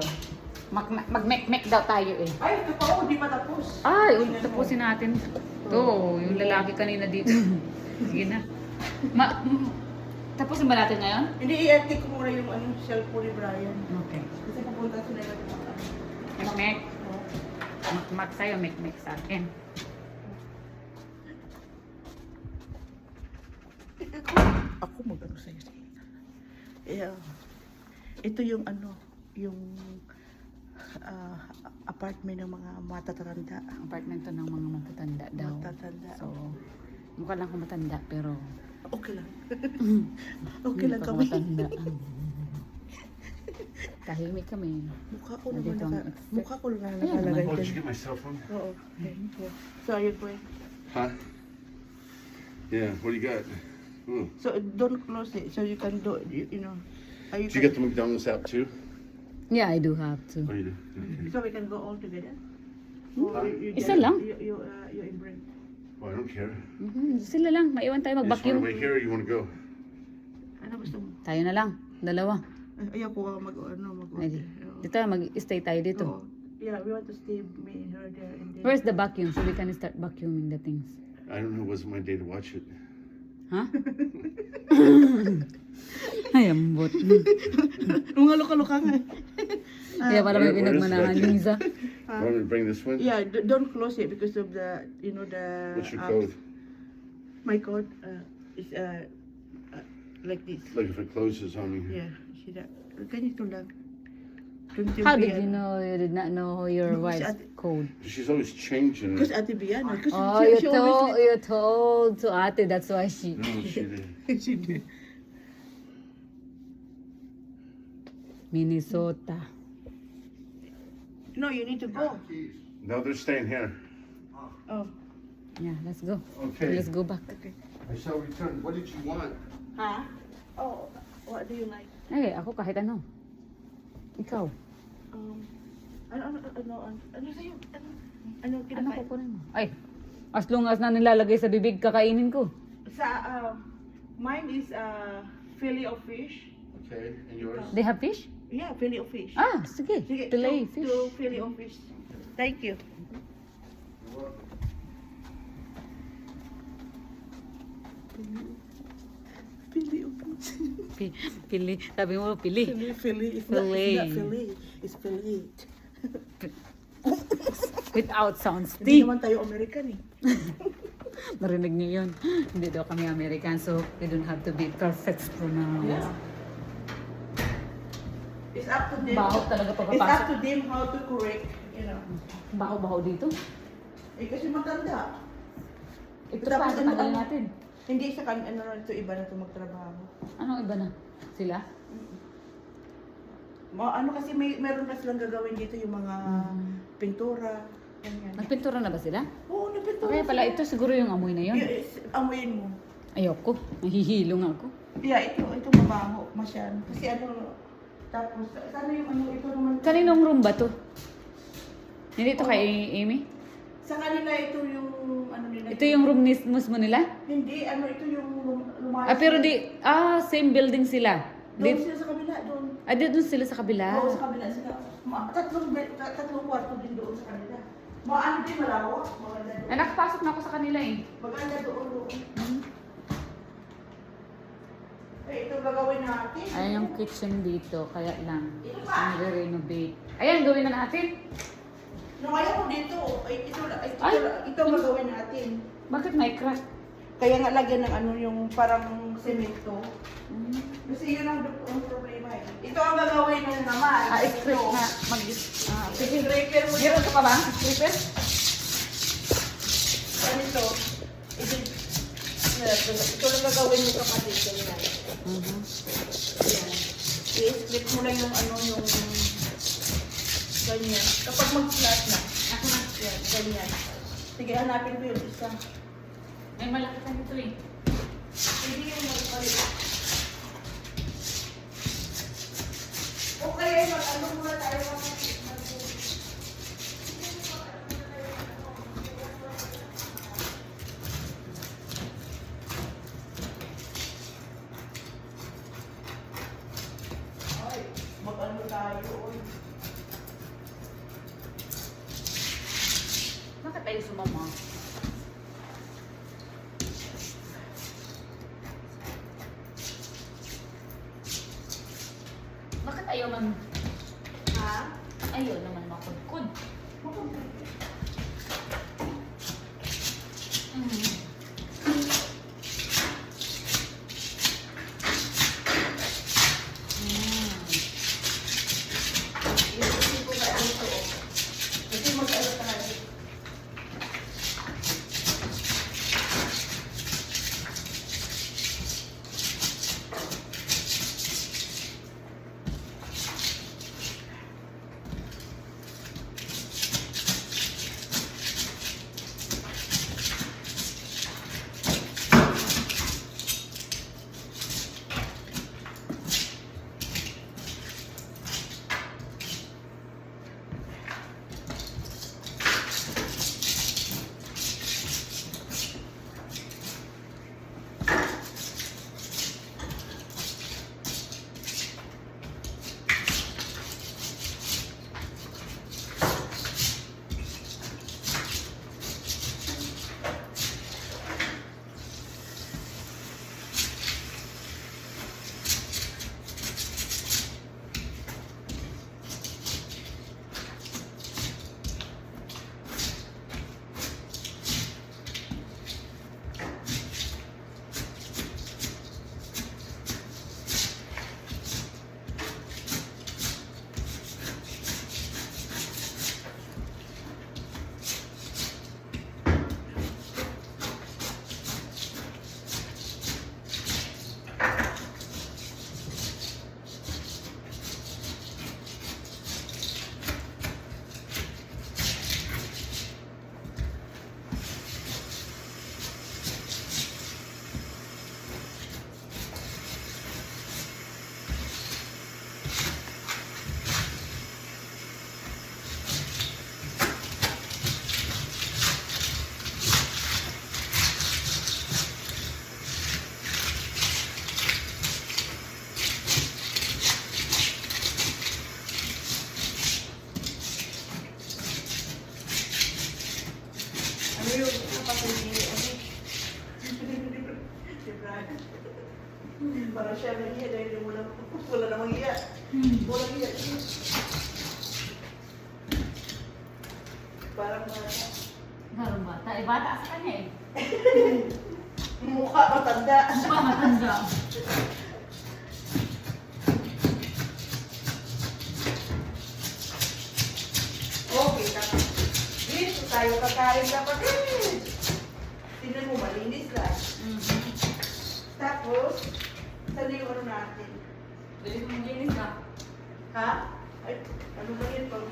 Mag-mek-mek daw tayo eh. Ay, ito pa ako, di pa tapos. Ay, tapusin natin. Ito, yung lalaki kanina dito. Sige na. Tapusin ba natin ngayon? Hindi, i-edit ko muna yung cellphone ni Brian. Okay. Kasi pupunta sila natin. Mek-mek. Mak sa'yo, mek-mek sa akin. Ako mag-ano sa'yo. Yeah. Ito yung yung apartment ng mga matatanda. Apartment to ng mga matatanda daw. Matatanda. So, mukha lang akong matanda, pero Okay lang. Okay lang hindi pa ako kami. matanda. Tahimik kami. Mukha ko naman Nandito ang mukha ko lang Ayan, nakalagay Oh, did you dyan. get my cell phone? Oo. Okay. So, ayun po. Huh? Yeah, what do you got? Ooh. So, don't close it. So, you can do, you know. Did you get the McDonald's app too? Yeah, I do have to. Oh, you did? Okay. So, we can go all together? Huh? Isa lang. You break. Well, I don't care. Sila lang, maiwan tayo You just want to mag-vacuum. wait here or you want to go? Ano gusto mo? Tayo na lang, dalawa. Ayaw ko mag Ay, dito mag-stay tayo dito. Oo. Yeah, we want to stay me and her there and then. Where's the vacuum so we can start vacuuming the things? I don't know. It wasn't my day to watch it. Ha? Ay, ambot. Mga luka-luka nga. Kaya pala may Where is pinagmanahan the yung isa. Want me to bring this one? Yeah, don't close it because of the, you know, the. What's your code? My code is like this. Look, if it closes on me. Yeah, see that? Ganito lang. How did you know you did not know your Because wife's at- code? She's always changing. Because Ate Biana. Because Oh, you told to ate, that's why she... No, she did. she did. Minnesota. No, you need to go. No, they're staying here. Oh. Yeah, let's go. Okay. Let's go back. Okay. I shall return. What did you want? Huh? Oh, what do you like? Ay, ako kahit ano. Ikaw. Ano sa'yo? Ano Ano kinakain? kukunin mo? Ay, as long as na nilalagay sa bibig, kakainin ko. Mine is fillet of fish. Okay, and yours? They have fish? Yeah, fillet of fish. Ah, sige. Sige, Fillet two- fish. two fillet of fish. Thank you. Fillet of fish. Pili. Sabi mo, pili. Fillet. It's Fillet. not fillet. It's fillet. Without sounds. Hindi Di. naman tayo American eh. Narinig niyo yun. Hindi daw kami American, so we don't have to be perfect pronouns. It's up to them. Baho talaga It's up pagpapasok. to them how to correct, you know. Baho-baho dito. Eh kasi matanda. Ito Tapos pa, ano, tagal natin. Hindi sa kan ano ito iba na ito magtrabaho. Anong iba na? Sila? Ano kasi meron na silang gagawin dito yung mga pintura. Ganyan. Nagpintura na ba sila? Oo, nagpintura. Kaya pala ito siguro yung amoy na yun. Amoyin mo. Ayoko. Nahihilo nga ako. Yeah, ito mabaho masyado. Kasi tapos, sana yung ito naman. Kaninong room ba to? Hindi ito kay Amy? Sa kanila ito yung nila. Ito yung room mismo nila? Hindi, ito yung lumayas. Pero same building sila. Doon sila sa kabila, doon. Doon sila sa kabila. Oo, sa kabila sila. Tatlong kwarto din doon sa kanila. Ano din malawak, maganda doon. Ay, nakapasok na ako sa kanila eh. Maganda doon. Eh, ito gagawin natin. Ayan yung kitchen dito, kaya lang. Nire-renovate. Ayan, gawin na natin. Kaya ko dito. Ay! Ito gagawin natin. Bakit may crack? Kaya nga lagyan ng yung parang semento. Kasi yun ang problema eh. Ito ang gagawin na naman. Strip na. Sige. Scraper mo Meron ka pa ba? Stripper? Ganito. Ito lang gagawin mo kapatid. Ganyan. Yan. I-split mo lang yung yung ganyan. Kapag mag-flat na. Yan, ganyan. Sige, hanapin ko yung isa. May malaki ka nito eh. Hindi yung mag-balik. Okay, muna tayo kayo sumama. Bakit ayaw man, Ha? ayaw naman makudkud? Mm. Iusin ko ba dito? Kasi mag-ano ka na dito. Ano yung kapatid niya? Para siya na iya dahil wala namang iya. Walang iya. Parang bata. Garong bata. Eh, bata sa kanya eh. Mukha matanda. Mukha matanda. Okay, tapos dito tayo kakain kapatid. Tingnan mo, malinis lang. Tapos, saan yung ano natin? Bilis mong ginis ka. Ha? Ay, ano ba yun? Pag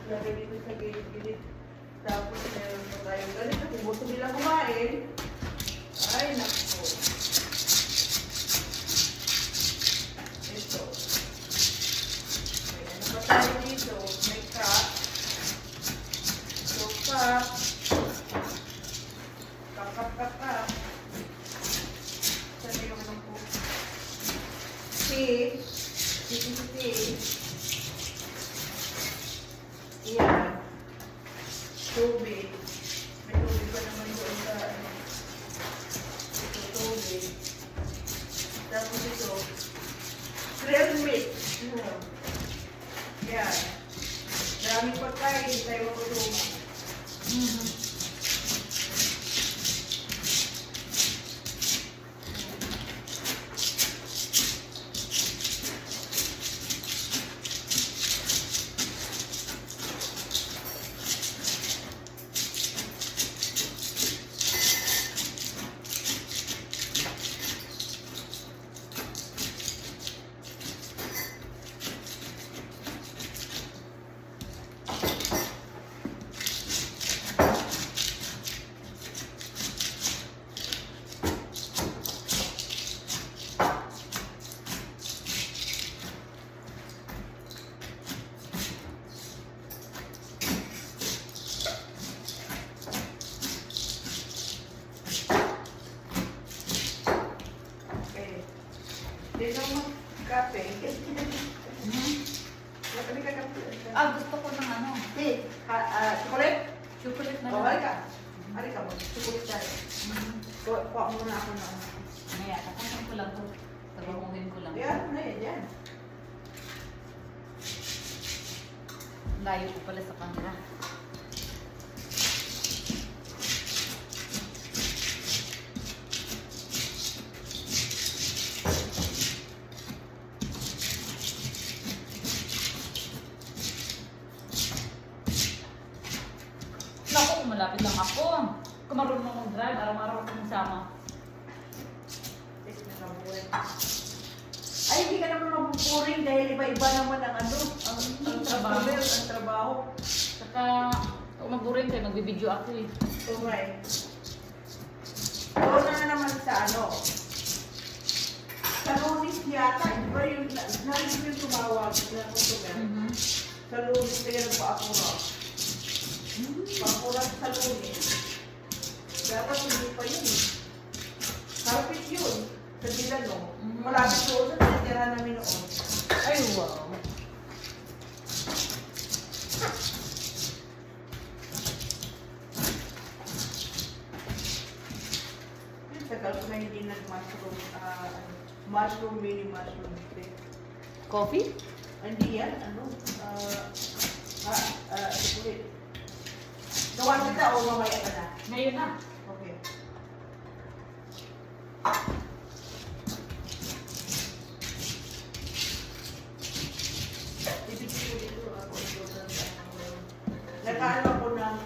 lagay dito sa gilid-gilid. Tapos, meron pa tayong ganito. Kung gusto nila kumain, ay, naku. Ito. May ano pa tayo dito? May cup. So, cup. Cup. Saan yung ano po? Tea. Tea. Yan. Tubig. May tubig pa naman doon sa ano. Ito, tubig. Tapos ito, grilled meat. Yan. Maraming pagkain, hindi tayo matulungan. Hindi na mag-kape. Hindi ka kape. Ah, gusto ko ng ano. Chocolate? Chocolate na Oh, lang. halika. Halika mo. Sukulit tayo. Kuha muna ako na. Mamaya, tatakan ko lang to. Tabanguhin ko lang. Yan, na yan. Layo ko pala sa kanila. Naku, malapit lang ako. Kung marunong mag-drive, araw-araw ako masama. Ay, hindi ka naman mapupuring dahil iba-iba naman ang ano, ang trabaho. ang trabaho. Saka, kung mag-boring kayo, magbibideo ako eh. Alright. Doon na naman sa ano. Sa Lunis yata, di ba yung, narinig ko yung tumawag na customer. Sa Lunis, kaya nagpa-akura. Pa-akura sa Lunis. Dapat hindi pa yun eh. Carpet yun. Sa Dilano. Malapit doon sa tinitirahan namin noon. Ay, wow. Tagal ko na hindi nag-mushroom, mushroom, mini mushroom steak. Coffee? Hindi yan, ano, ulit. Gawa kita o mamaya ka na? Ngayon na. Okay. Ibigay ko dito ako. Nagkaano ako ng,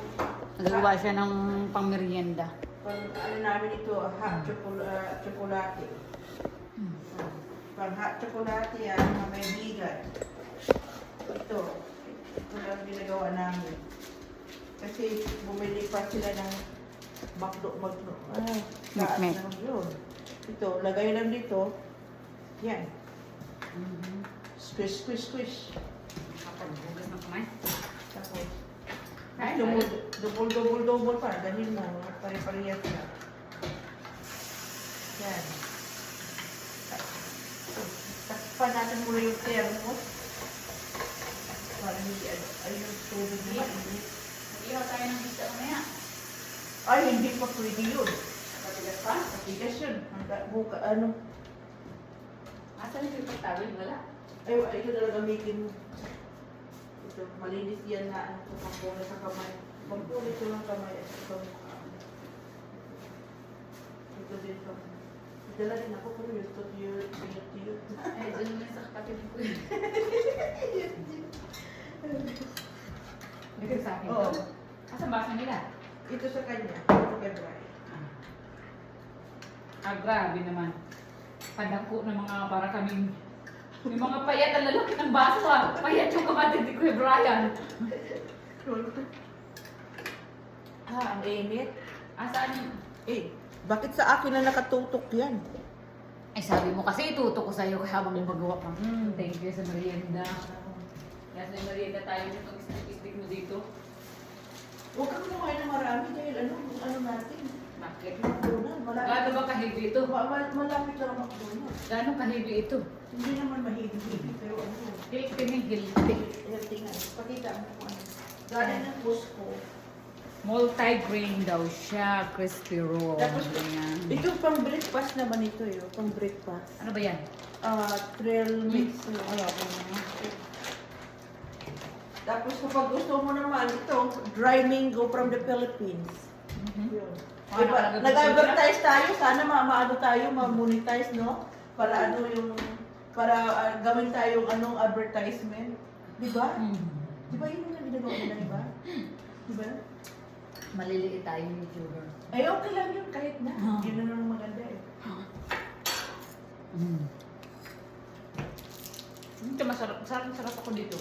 Nagawa siya ng pangmerienda. ano namin ito, hot chocolate. Pang hot chocolate yan, na may bigat. Ito lang ginagawa namin. Kasi bumili pa sila ng Magno. Mek-mek. Yun. Ito, lagay lang dito. Yan. Squish, squish, squish. Kapag bugas ng kamay. Tapos, Ay, double pa. Dahil mo, pare-parehas na. Yan. Takpan natin muna yung thermos. Para hindi, ayun yung tubig na mainit. Mag-ihaw tayo ng isda mamaya. Ay, hindi pa pwede yun. Kapatigas pa? Matigas yun. Buka, ano. Asan yung paper towel? Wala. Ay, ito talaga gamitin mo. Ito, malinis yan na ano, pagpulit sa kamay. Pagpulit ko ng kamay at ito. Ito din ito. Dala din ako pero yung ito yun. Ay, dyan yun sa kapatid ko yun. Dito sa akin Oo. to? Asan basa nila? Ito sa kanya. Ito kay Brian. Ah, grabe naman. Padako ng mga para kaming yung mga payat ang lalaki ng baso ah. Payat yung kapatid ni Kuya Brian. Ang init. Asan? Eh, bakit sa akin na nakatutok yan? Ay, sabi mo kasi ituto ko sa'yo habang magawa ka. Thank you sa merienda. Kaya sa merienda tayo nito, istik mo dito. Huwag kang kumain na marami dahil ano natin. Bakit? McDonald's. Gaano ba kahibi ito? Malapit lang ang McDonald's. Gaano kahibi ito? Hindi naman mahigit-higit pero ano. Healthy ni healthy. Healthy nga. Pakita mo kung ano. Galing ng Costco. Multi-grain daw siya, crispy roll. Tapos, Ganyan. ito pang breakfast naman ito yun. Pang breakfast. Ano ba yan? Trail mix. Ay, ako na. Tapos kapag gusto mo naman, ito, dry mango from the Philippines. Yun. Ah, Diba, nakalagay nag-advertise tayo, sana maano tayo, ma-monetize, no? Para ano yung, para gawin tayong anong advertisement. Diba? Diba yun yung ginagawa nila, diba? Diba? Maliliit tayong YouTuber. Ay, okay lang yun, kahit na. Ah. Yun na naman maganda eh. Ito masarap. Sarap ako dito.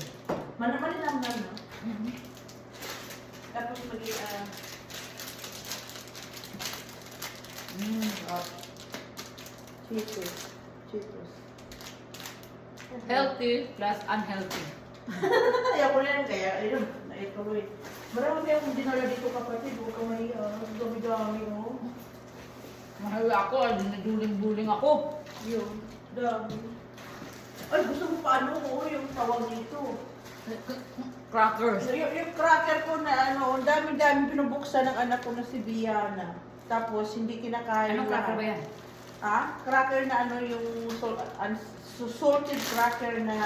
Manamali lang na, no? Tapos Cheetos. Cheetos. Healthy plus unhealthy. Ayaw ko yan, kaya ayun, naituloy. Marami akong dinala dito kapatid, huwag ka may dami-dami, oh. Mahal ako, naduling-buling ako. Yun, dami. Ay, gusto mo pa ano, oh, yung tawag dito. Crackers. So, yung cracker ko na ano, ang dami-dami pinubuksan ng anak ko na si Biana. Tapos, hindi kinakain Anong cracker ba yan? Ha? Cracker na ano yung salted cracker na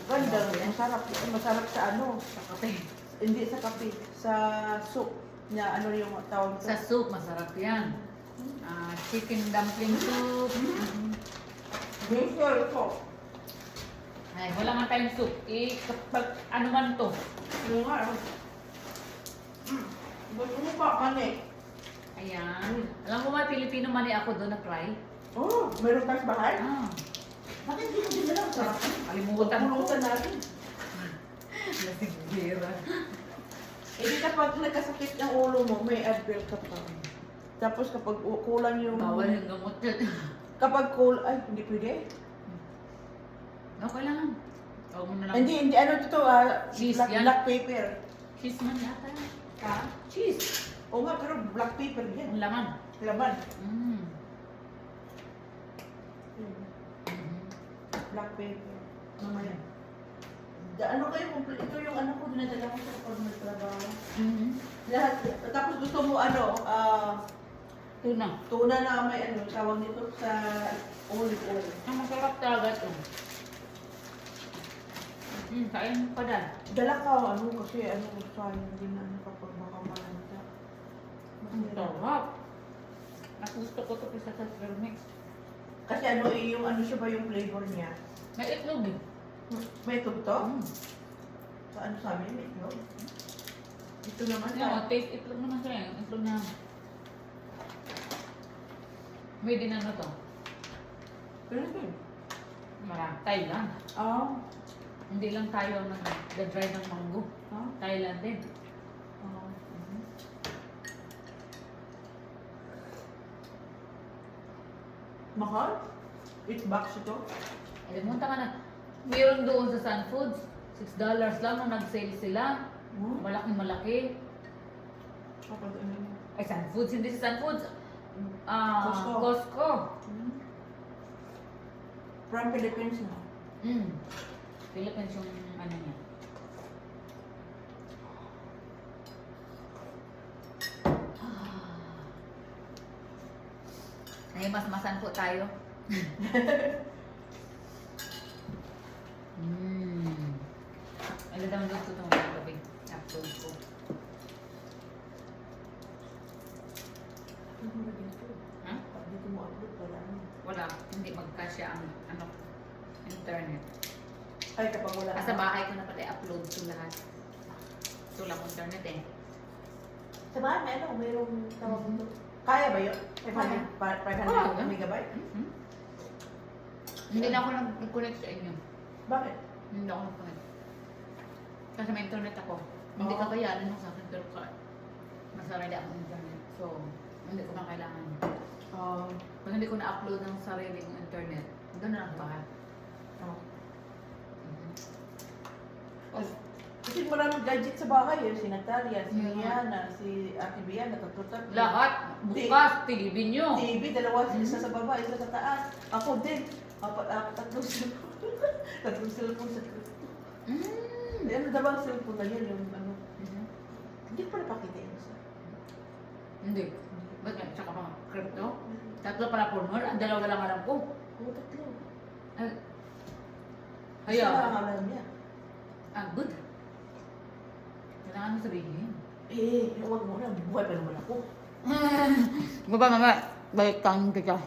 ganda. Masarap. Masarap sa ano. Sa kape. Hindi sa kape. Sa soup. Na ano yung tawag Sa soup, masarap yan. Chicken dumpling soup. Miso ko. Ay, wala nga tayong soup. Kapag ano man to. Yung nga. Gusto mo pa mani? Ayan. Alam mo ba, Pilipino mani ako doon na fry? Oh, meron tayong bahay? Ah. Bakit hindi mo din alam? Sarap. Kalimutan ko. Pulutan natin. Lasing bira. Eh di kapag nagkasakit ng ulo mo, may Advil ka pa. Tapos kapag kulang yung... Bawal yung gamot yun. Kapag ay, hindi pwede. Okay lang. Huwag mo na lang. Hindi, ano ito, Cheese yan? black paper. Cheese man yata. Ha? Cheese. Oo nga, pero black paper yan. Ang laman. Laman. Mm. Black paper. Mamaya. Ano kayo, ito yung ano ko, dinadala ko sa kapag nagtrabaho. Mm-hmm. Lahat. Tapos gusto mo ano, Tuna. tuna na may ano, tawag nito sa olive oil. Ang masarap talaga ito. Kain mo pa dad. Dala ka, ano, kasi ano, sayang din ano kapag baka malanta. Ang sarap. Nagusto ko ito sa trail mix. Kasi ano, yung ano siya ba yung flavor niya? May itlog eh. May itlog to? Mm. Sa ano sa amin, may itlog? Ito naman Ano, taste itlog naman siya eh. Itlog na. May din ano to. Pero din. Thailand. Ah. Hindi lang tayo ang nag-dry ng mango. Ah. Thailand din. Ah. Mahal? 8 bucks ito? Alimunta ka na. Meron doon sa Sun Foods. $6 lang nung nag-sale sila. Hmm? Malaking malaki. Kapag ano? Ay, Sun Foods. Hindi sa Sun Foods. Costco. Costco. Hmm? From Philippines na. Philippines yung ano niya. Ay, mas masan po tayo. Ano daw doon ito itong gabi? Upload ko. Ano ba dito? Ha? Pag dito mo upload, wala na. Wala. Hindi magkasya ang ano, internet. Ay, kapag wala Sa bahay ko na pala i-upload ko lahat. Ito lang internet eh. Sa bahay, may ano, mayroong tawag dito. Kaya ba yun? 500 megabyte? Hindi na ako nag-connect sa inyo. Bakit? Hindi ako nag-connect. Kasi may internet ako. Hindi ka kayanin mo sa akin pero masarili akong internet. So, hindi ko na kailangan. Pag hindi ko na-upload ng sariling internet, doon na lang bahay. Kasi maraming gadget sa bahay eh. Si Natalia, si Rihanna, si Ate Biana, natututak. Lahat, bukas, TV nyo. TV, dalawa, isa sa baba, isa sa taas. Ako din. Tatlong cellphone. Tatlong cellphone sa ano daw ang cellphone na yun, yung ano. Hindi ko pa napakita yun sa. Hindi. Ba't nga, tsaka pa crypto? Tatlo pala po mo, ang dalawa lang alam ko. Oo, tatlo. Ayaw. Isa lang ang alam niya. Good. Kailangan mo sabihin. Eh, huwag mo na. Buhay pa naman ako. Baba mama, balik kang kita.